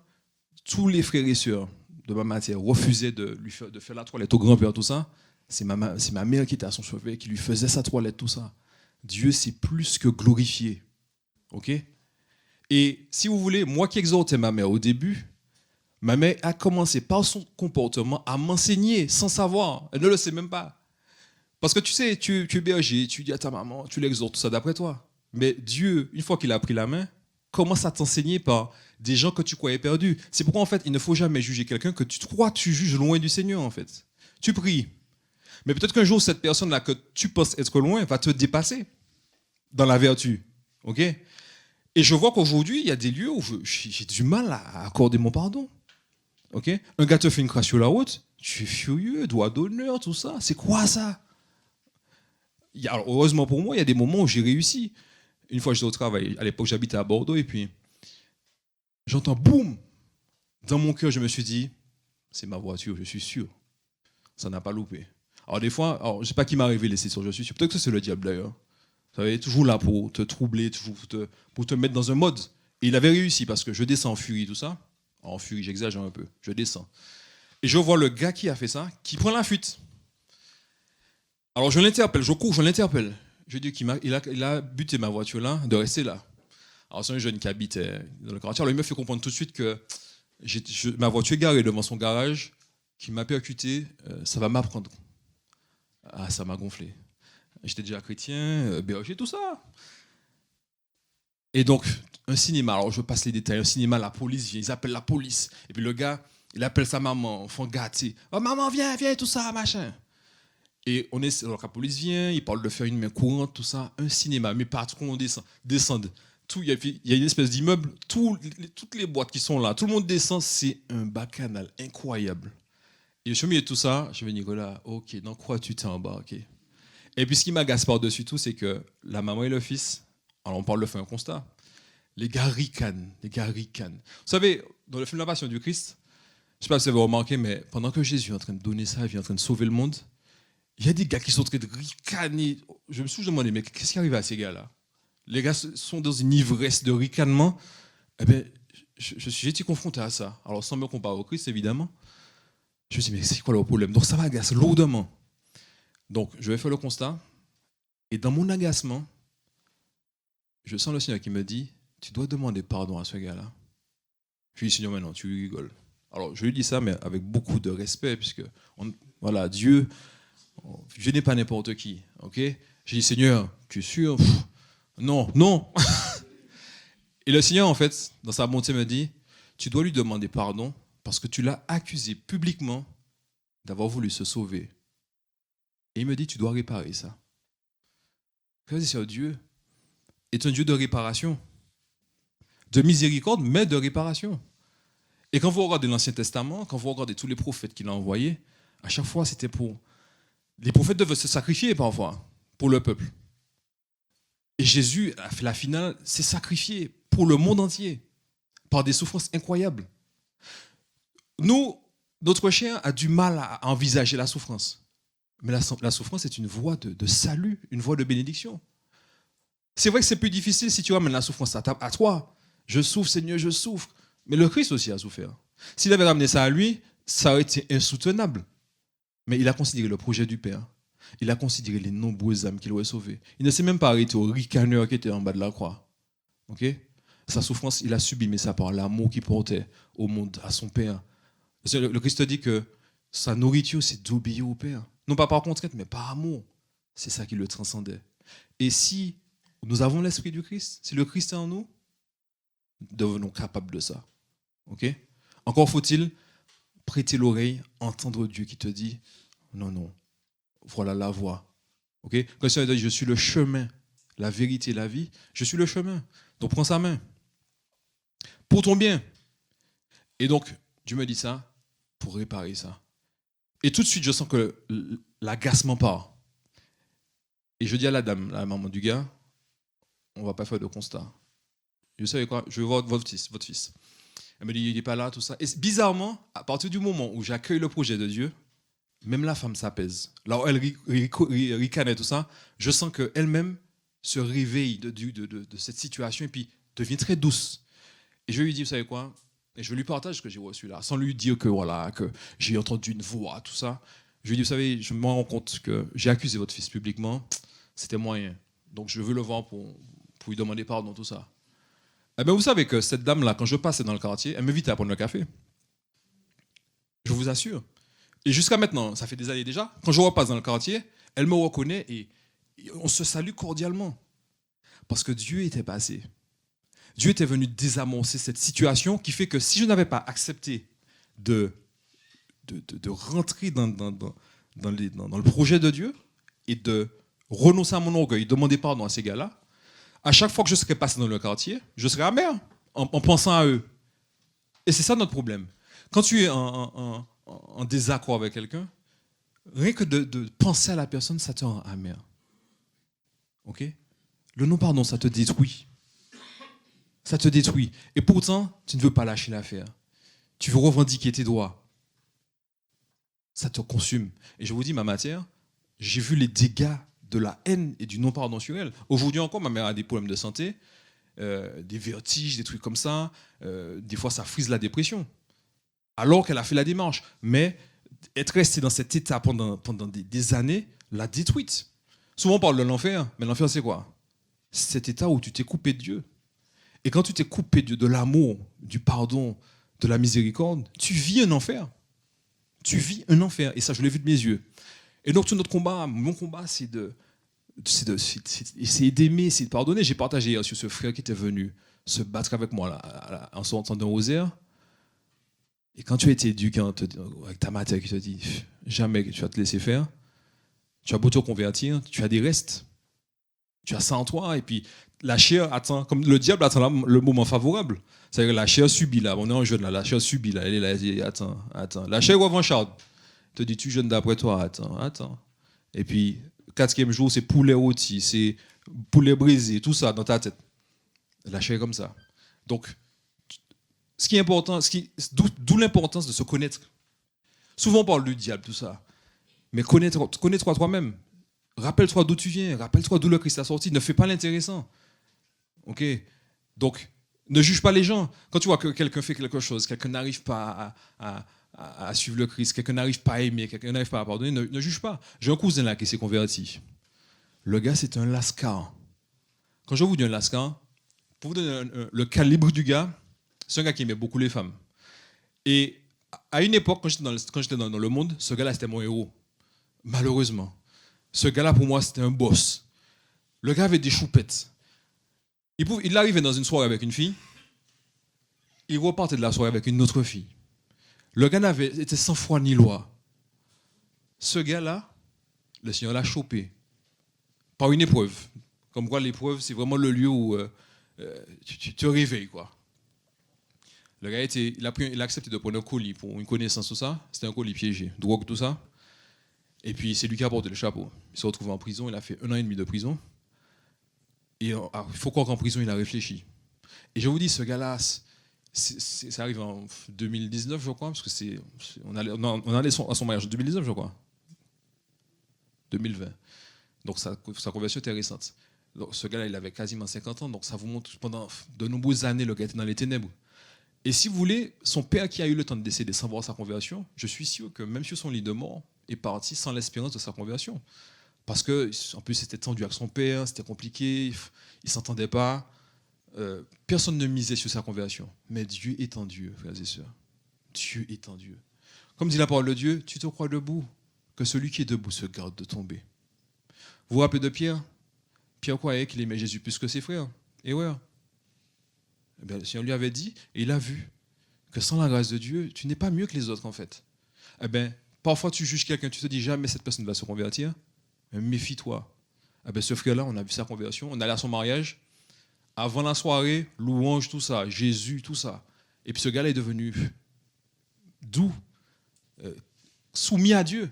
tous les frères et sœurs de ma matière refusaient de faire la toilette au grand-père, tout ça. C'est ma mère qui était à son chevet, qui lui faisait sa toilette, tout ça. Dieu, c'est plus que glorifié. OK? Et si vous voulez, moi qui exhortais ma mère au début, ma mère a commencé par son comportement à m'enseigner sans savoir. Elle ne le sait même pas. Parce que tu sais, tu es berger, tu dis à ta maman, tu l'exhortes, tout ça d'après toi. Mais Dieu, une fois qu'il a pris la main, commence à t'enseigner par des gens que tu croyais perdus. C'est pourquoi, en fait, il ne faut jamais juger quelqu'un que tu crois tu juges loin du Seigneur, en fait. Tu pries. Mais peut-être qu'un jour, cette personne-là que tu penses être loin va te dépasser dans la vertu. OK? Et je vois qu'aujourd'hui, il y a des lieux où j'ai du mal à accorder mon pardon. Ok? Un gars te fait une crasse sur la route, tu es furieux, doigt d'honneur, tout ça. C'est quoi ça? Alors, heureusement pour moi, il y a des moments où j'ai réussi. Une fois, j'étais au travail. À l'époque, j'habitais à Bordeaux et puis j'entends boum. Dans mon cœur, je me suis dit, c'est ma voiture, je suis sûr. Ça n'a pas loupé. Alors, des fois, je ne sais pas qui m'a révélé ces choses, je suis sûr. Peut-être que c'est le diable d'ailleurs. Vous savez, toujours là pour te troubler, toujours pour te mettre dans un mode. Et il avait réussi parce que je descends en furie, tout ça. En furie, j'exagère un peu. Je descends. Et je vois le gars qui a fait ça, qui prend la fuite. Alors je l'interpelle, je cours, je l'interpelle. Je dis qu'il a buté ma voiture là, de rester là. Alors c'est un jeune qui habite dans le quartier. Alors il me fait comprendre tout de suite que ma voiture est garée devant son garage, qu'il m'a percuté, ça va m'apprendre. Ah, ça m'a gonflé. J'étais déjà chrétien, berger, tout ça. Et donc, un cinéma, alors je passe les détails, un cinéma, la police vient, ils appellent la police. Et puis le gars, il appelle sa maman, enfant gâté. Oh maman, viens, tout ça, machin. Et alors la police vient, il parle de faire une main courante, tout ça. Un cinéma, mes patrons descendent. Il y a une espèce d'immeuble, toutes les boîtes qui sont là, tout le monde descend, c'est un bacchanal incroyable. Et je me dis tout ça, je me dis, Nicolas, ok, dans quoi tu t'es embarqué? Et puis ce qui m'agace par-dessus tout, c'est que la maman et le fils, alors on parle de faire un constat, les gars ricanent. Vous savez, dans le film La Passion du Christ, je ne sais pas si vous avez remarqué, mais pendant que Jésus est en train de donner sa vie, en train de sauver le monde, il y a des gars qui sont en train de ricaner. Je me suis demandé, mais qu'est-ce qui arrive à ces gars-là? Les gars sont dans une ivresse de ricanement. Eh bien, j'ai été confronté à ça. Alors, sans me comparer au Christ, évidemment. Je me suis dit, mais c'est quoi le problème? Donc, ça m'agace lourdement. Donc, je vais faire le constat. Et dans mon agacement, je sens le Seigneur qui me dit, tu dois demander pardon à ce gars-là. Je lui dis, Seigneur, mais non, tu rigoles. Alors, je lui dis ça, mais avec beaucoup de respect, puisque, voilà, Dieu, je n'ai pas n'importe qui, ok? J'ai dit, Seigneur, tu es sûr? Non. Et le Seigneur, en fait, dans sa bonté, me dit, tu dois lui demander pardon parce que tu l'as accusé publiquement d'avoir voulu se sauver. Et il me dit, tu dois réparer ça. Dieu est un Dieu de réparation, de miséricorde, mais de réparation. Et quand vous regardez l'Ancien Testament, quand vous regardez tous les prophètes qu'il a envoyés, à chaque fois, c'était pour... Les prophètes devaient se sacrifier parfois pour le peuple. Et Jésus, a fait la finale, s'est sacrifié pour le monde entier, par des souffrances incroyables. Nous, notre chair a du mal à envisager la souffrance. Mais la souffrance est une voie de salut, une voie de bénédiction. C'est vrai que c'est plus difficile si tu ramènes la souffrance à toi. Je souffre, Seigneur, je souffre. Mais le Christ aussi a souffert. S'il avait ramené ça à lui, ça aurait été insoutenable. Mais il a considéré le projet du Père. Il a considéré les nombreuses âmes qu'il aurait sauvées. Il ne s'est même pas arrêté au ricaneur qui était en bas de la croix. Okay? Sa souffrance, il a sublimé ça par l'amour qu'il portait au monde, à son Père. Le Christ dit que sa nourriture, c'est d'obéir au Père. Non pas par contrainte, mais par amour. C'est ça qui le transcendait. Et si nous avons l'esprit du Christ, si le Christ est en nous, devenons capables de ça. Okay? Encore faut-il prêter l'oreille, entendre Dieu qui te dit non, voilà la voie. Okay? Quand le Seigneur dit je suis le chemin, la vérité et la vie, je suis le chemin. Donc prends sa main. Pour ton bien. Et donc, Dieu me dit ça pour réparer ça. Et tout de suite, je sens que l'agacement part. Et je dis à la dame, la maman du gars, on ne va pas faire de constat. Je savais quoi, je veux voir votre fils. Elle me dit, il n'est pas là, tout ça. Et bizarrement, à partir du moment où j'accueille le projet de Dieu, même la femme s'apaise. Là où elle ricanait tout ça, je sens qu'elle-même se réveille de cette situation et puis devient très douce. Et je lui dis, vous savez quoi? Et je lui partage ce que j'ai reçu là, sans lui dire que voilà, que j'ai entendu une voix, tout ça. Je lui dis, vous savez, je me rends compte que j'ai accusé votre fils publiquement, c'était moyen. Donc je veux le voir pour lui demander pardon, tout ça. Eh bien, vous savez que cette dame-là, quand je passais dans le quartier, elle m'invitait à prendre le café. Je vous assure. Et jusqu'à maintenant, ça fait des années déjà, quand je repasse dans le quartier, elle me reconnaît et on se salue cordialement. Parce que Dieu était passé. Dieu était venu désamorcer cette situation qui fait que si je n'avais pas accepté de rentrer dans le projet de Dieu et de renoncer à mon orgueil, demander pardon à ces gars-là, à chaque fois que je serais passé dans le quartier, je serais amer en pensant à eux. Et c'est ça notre problème. Quand tu es en désaccord avec quelqu'un, rien que de penser à la personne, ça te rend amer. Ok? Le non-pardon, ça te détruit. Ça te détruit. Et pourtant, tu ne veux pas lâcher l'affaire. Tu veux revendiquer tes droits. Ça te consume. Et je vous dis, ma matière, j'ai vu les dégâts de la haine et du non-pardon sur elle. Aujourd'hui encore, ma mère a des problèmes de santé, des vertiges, des trucs comme ça. Des fois, ça frise la dépression. Alors qu'elle a fait la démarche. Mais être restée dans cet état pendant des années l'a détruite. Souvent, on parle de l'enfer. Mais l'enfer, c'est quoi? C'est cet état où tu t'es coupé de Dieu. Et quand tu t'es coupé de Dieu, de l'amour, du pardon, de la miséricorde, tu vis un enfer. Tu vis un enfer. Et ça, je l'ai vu de mes yeux. Et donc, tout notre combat, mon combat, c'est essayer d'aimer, c'est de pardonner. J'ai partagé hier sur ce frère qui était venu se battre avec moi là, en sortant d'un rosaire. Et quand tu as été éduqué avec ta matière qui te dit jamais que tu vas te laisser faire, tu as beau te convertir, tu as des restes. Tu as ça en toi. Et puis, la chair attend, comme le diable attend le moment favorable. C'est-à-dire que la chair subit là. On est en jeûne là. La chair subit là. Elle est là. Elle dit attends. La chair revancharde. Te dit tu jeûnes d'après toi. Attends. Et puis, 4e jour, c'est poulet rôti, c'est poulet brisé, tout ça dans ta tête. La chair est comme ça. Donc, ce qui est important, d'où l'importance de se connaître. Souvent, on parle du diable, tout ça. Mais connais-toi toi-même. Rappelle-toi d'où tu viens. Rappelle-toi d'où le Christ a sorti. Ne fais pas l'intéressant. Ok? Donc, ne juge pas les gens. Quand tu vois que quelqu'un fait quelque chose, quelqu'un n'arrive pas à suivre le Christ, quelqu'un n'arrive pas à aimer, quelqu'un n'arrive pas à pardonner, ne juge pas. J'ai un cousin là qui s'est converti. Le gars, c'est un lascar. Quand je vous dis un lascar, pour vous donner le calibre du gars, c'est un gars qui aimait beaucoup les femmes. Et à une époque, quand j'étais dans le monde, ce gars-là, c'était mon héros. Malheureusement. Ce gars-là, pour moi, c'était un boss. Le gars avait des choupettes. Il arrivait dans une soirée avec une fille. Il repartait de la soirée avec une autre fille. Le gars était sans foi ni loi. Ce gars-là, le Seigneur l'a chopé par une épreuve. Comme quoi, l'épreuve, c'est vraiment le lieu où tu te réveilles, quoi. Le gars, il a accepté de prendre un colis pour une connaissance, tout ça. C'était un colis piégé, drogue, tout ça. Et puis, c'est lui qui a porté le chapeau. Il s'est retrouvé en prison, il a fait 1 an et demi de prison. Et il faut croire qu'en prison, il a réfléchi. Et je vous dis, ce gars-là, ça arrive en 2019, je crois, parce que on allait à son mariage en 2019, je crois. 2020. Donc, sa conversion était récente. Donc, ce gars-là, il avait quasiment 50 ans, donc ça vous montre pendant de nombreuses années, le gars était dans les ténèbres. Et si vous voulez, son père qui a eu le temps de décéder sans voir sa conversion, je suis sûr que même sur son lit de mort, est parti sans l'espérance de sa conversion. Parce que, en plus, c'était tendu avec son père, c'était compliqué, il ne s'entendait pas. Personne ne misait sur sa conversion. Mais Dieu est en Dieu, frères et sœurs. Dieu est en Dieu. Comme dit la parole de Dieu, tu te crois debout, que celui qui est debout se garde de tomber. Vous vous rappelez de Pierre? Pierre croyait qu'il aimait Jésus plus que ses frères. Et ouais. Eh bien, le Seigneur lui avait dit, et il a vu, que sans la grâce de Dieu, tu n'es pas mieux que les autres en fait. Eh bien, parfois tu juges quelqu'un, tu te dis jamais cette personne va se convertir. Mais méfie-toi. Eh bien, ce frère-là, on a vu sa conversion, on allait à son mariage. Avant la soirée, louange, tout ça, Jésus, tout ça. Et puis ce gars-là est devenu doux, soumis à Dieu.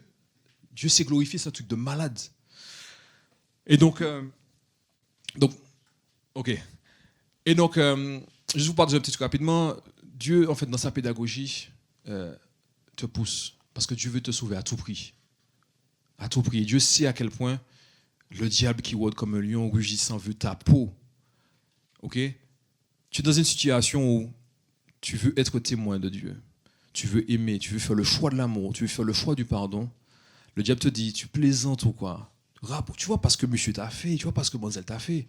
Dieu s'est glorifié, c'est un truc de malade. Et donc, ok. Et donc, je vous parle un petit truc rapidement. Dieu, en fait, dans sa pédagogie, te pousse. Parce que Dieu veut te sauver à tout prix. À tout prix. Et Dieu sait à quel point le diable qui rôde comme un lion rugissant veut ta peau. Ok? Tu es dans une situation où tu veux être témoin de Dieu. Tu veux aimer, tu veux faire le choix de l'amour, tu veux faire le choix du pardon. Le diable te dit, tu plaisantes ou quoi? Tu vois pas ce que monsieur t'a fait, tu vois pas ce que mademoiselle t'a fait.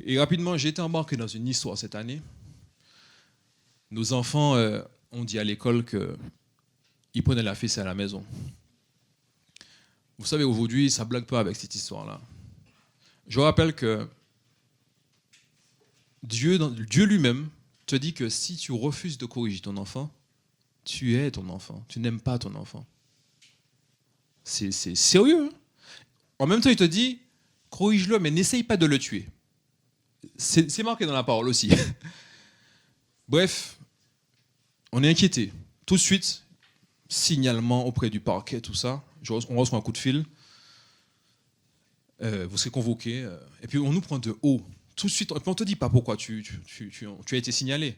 Et rapidement, j'ai été embarqué dans une histoire cette année. Nos enfants ont dit à l'école qu'ils prenaient la fessée à la maison. Vous savez, aujourd'hui, ça ne blague pas avec cette histoire-là. Je rappelle que Dieu lui-même te dit que si tu refuses de corriger ton enfant, tu es ton enfant. Tu n'aimes pas ton enfant. C'est sérieux. Hein? En même temps, il te dit, corrige-le, mais n'essaye pas de le tuer. C'est marqué dans la parole aussi. Bref, on est inquiété. Tout de suite, signalement auprès du parquet, tout ça. On reçoit un coup de fil. Vous serez convoqué. Et puis on nous prend de haut. Tout de suite, on ne te dit pas pourquoi tu as été signalé.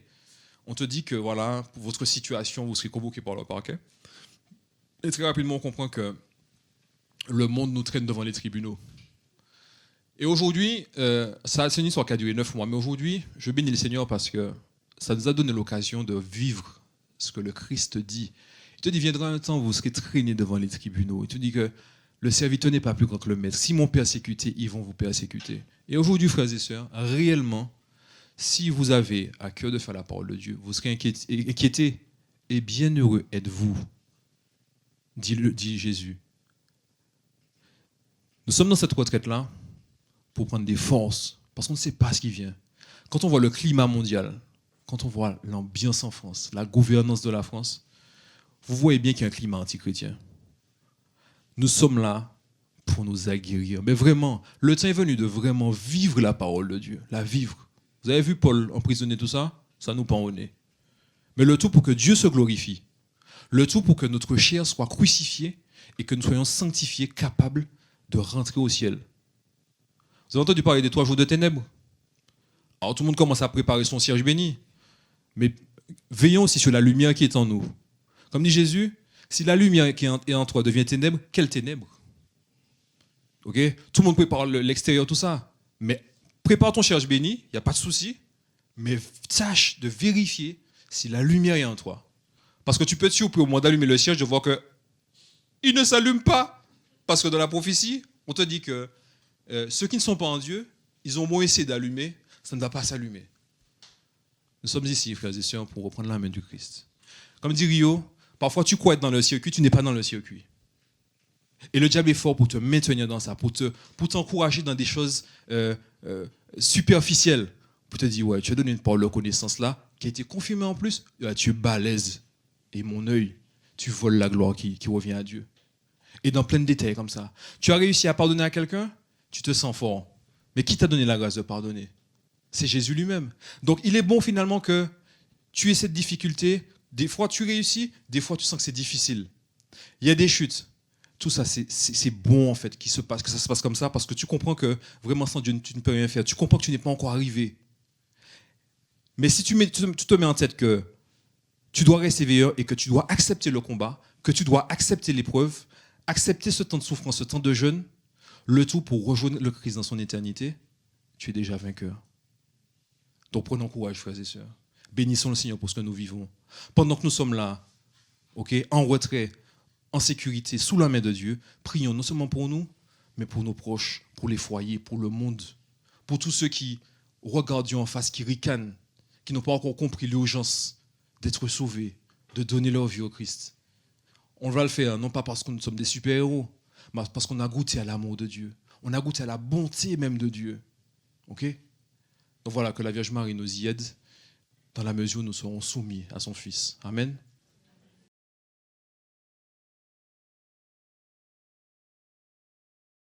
On te dit que voilà, pour votre situation, vous serez convoqué par le parquet. Et très rapidement, on comprend que le monde nous traîne devant les tribunaux. Et aujourd'hui, c'est une histoire qui a duré 9 mois, mais aujourd'hui, je bénis le Seigneur parce que ça nous a donné l'occasion de vivre ce que le Christ dit. Il te dit, viendra un temps où vous serez traînés devant les tribunaux. Il te dit que le serviteur n'est pas plus grand que le maître. S'ils m'ont persécuté, ils vont vous persécuter. Et aujourd'hui, frères et sœurs, réellement, si vous avez à cœur de faire la parole de Dieu, vous serez inquiétés et bienheureux êtes-vous, dit Jésus. Nous sommes dans cette retraite-là pour prendre des forces, parce qu'on ne sait pas ce qui vient. Quand on voit le climat mondial, quand on voit l'ambiance en France, la gouvernance de la France, vous voyez bien qu'il y a un climat antichrétien. Nous sommes là pour nous aguerrir. Mais vraiment, le temps est venu de vraiment vivre la parole de Dieu, la vivre. Vous avez vu Paul emprisonner tout ça? Ça nous pend au nez. Mais le tout pour que Dieu se glorifie. Le tout pour que notre chair soit crucifiée et que nous soyons sanctifiés, capables de rentrer au ciel. Vous avez entendu parler des 3 jours de ténèbres? Alors tout le monde commence à préparer son cierge béni. Mais veillons aussi sur la lumière qui est en nous. Comme dit Jésus, si la lumière qui est en toi devient ténèbre, quelle ténèbre? Ok? Tout le monde prépare l'extérieur, tout ça. Mais prépare ton cierge béni, il n'y a pas de souci. Mais tâche de vérifier si la lumière est en toi. Parce que tu peux être surpris au moment d'allumer le cierge de voir qu'il ne s'allume pas. Parce que dans la prophétie, on te dit que ceux qui ne sont pas en Dieu, ils ont beau essayer d'allumer, ça ne va pas s'allumer. Nous sommes ici, frères et sœurs, pour reprendre la main du Christ. Comme dit Rio, parfois tu crois être dans le circuit, tu n'es pas dans le circuit. Et le diable est fort pour te maintenir dans ça, pour t'encourager dans des choses superficielles. Pour te dire, ouais, tu as donné une parole de connaissance là, qui a été confirmée en plus, là, tu es balèze. Et mon œil, tu voles la gloire qui revient à Dieu. Et dans plein de détails comme ça. Tu as réussi à pardonner à quelqu'un, tu te sens fort. Mais qui t'a donné la grâce de pardonner? C'est Jésus lui-même. Donc il est bon finalement que tu aies cette difficulté. Des fois tu réussis, des fois tu sens que c'est difficile. Il y a des chutes. Tout ça, c'est bon en fait que ça se passe comme ça, parce que tu comprends que vraiment sans Dieu, tu ne peux rien faire. Tu comprends que tu n'es pas encore arrivé. Mais si tu te mets en tête que tu dois rester veilleur et que tu dois accepter le combat, que tu dois accepter l'épreuve, accepter ce temps de souffrance, ce temps de jeûne, le tout pour rejoindre le Christ dans son éternité, tu es déjà vainqueur. Donc prenons courage, frères et sœurs. Bénissons le Seigneur pour ce que nous vivons. Pendant que nous sommes là, en retrait, en sécurité, sous la main de Dieu, prions non seulement pour nous, mais pour nos proches, pour les foyers, pour le monde, pour tous ceux qui regardent Dieu en face, qui ricanent, qui n'ont pas encore compris l'urgence d'être sauvés, de donner leur vie au Christ. On va le faire, non pas parce que nous sommes des super-héros, mais parce qu'on a goûté à l'amour de Dieu. On a goûté à la bonté même de Dieu. Ok? Donc voilà, que la Vierge Marie nous y aide dans la mesure où nous serons soumis à son Fils. Amen.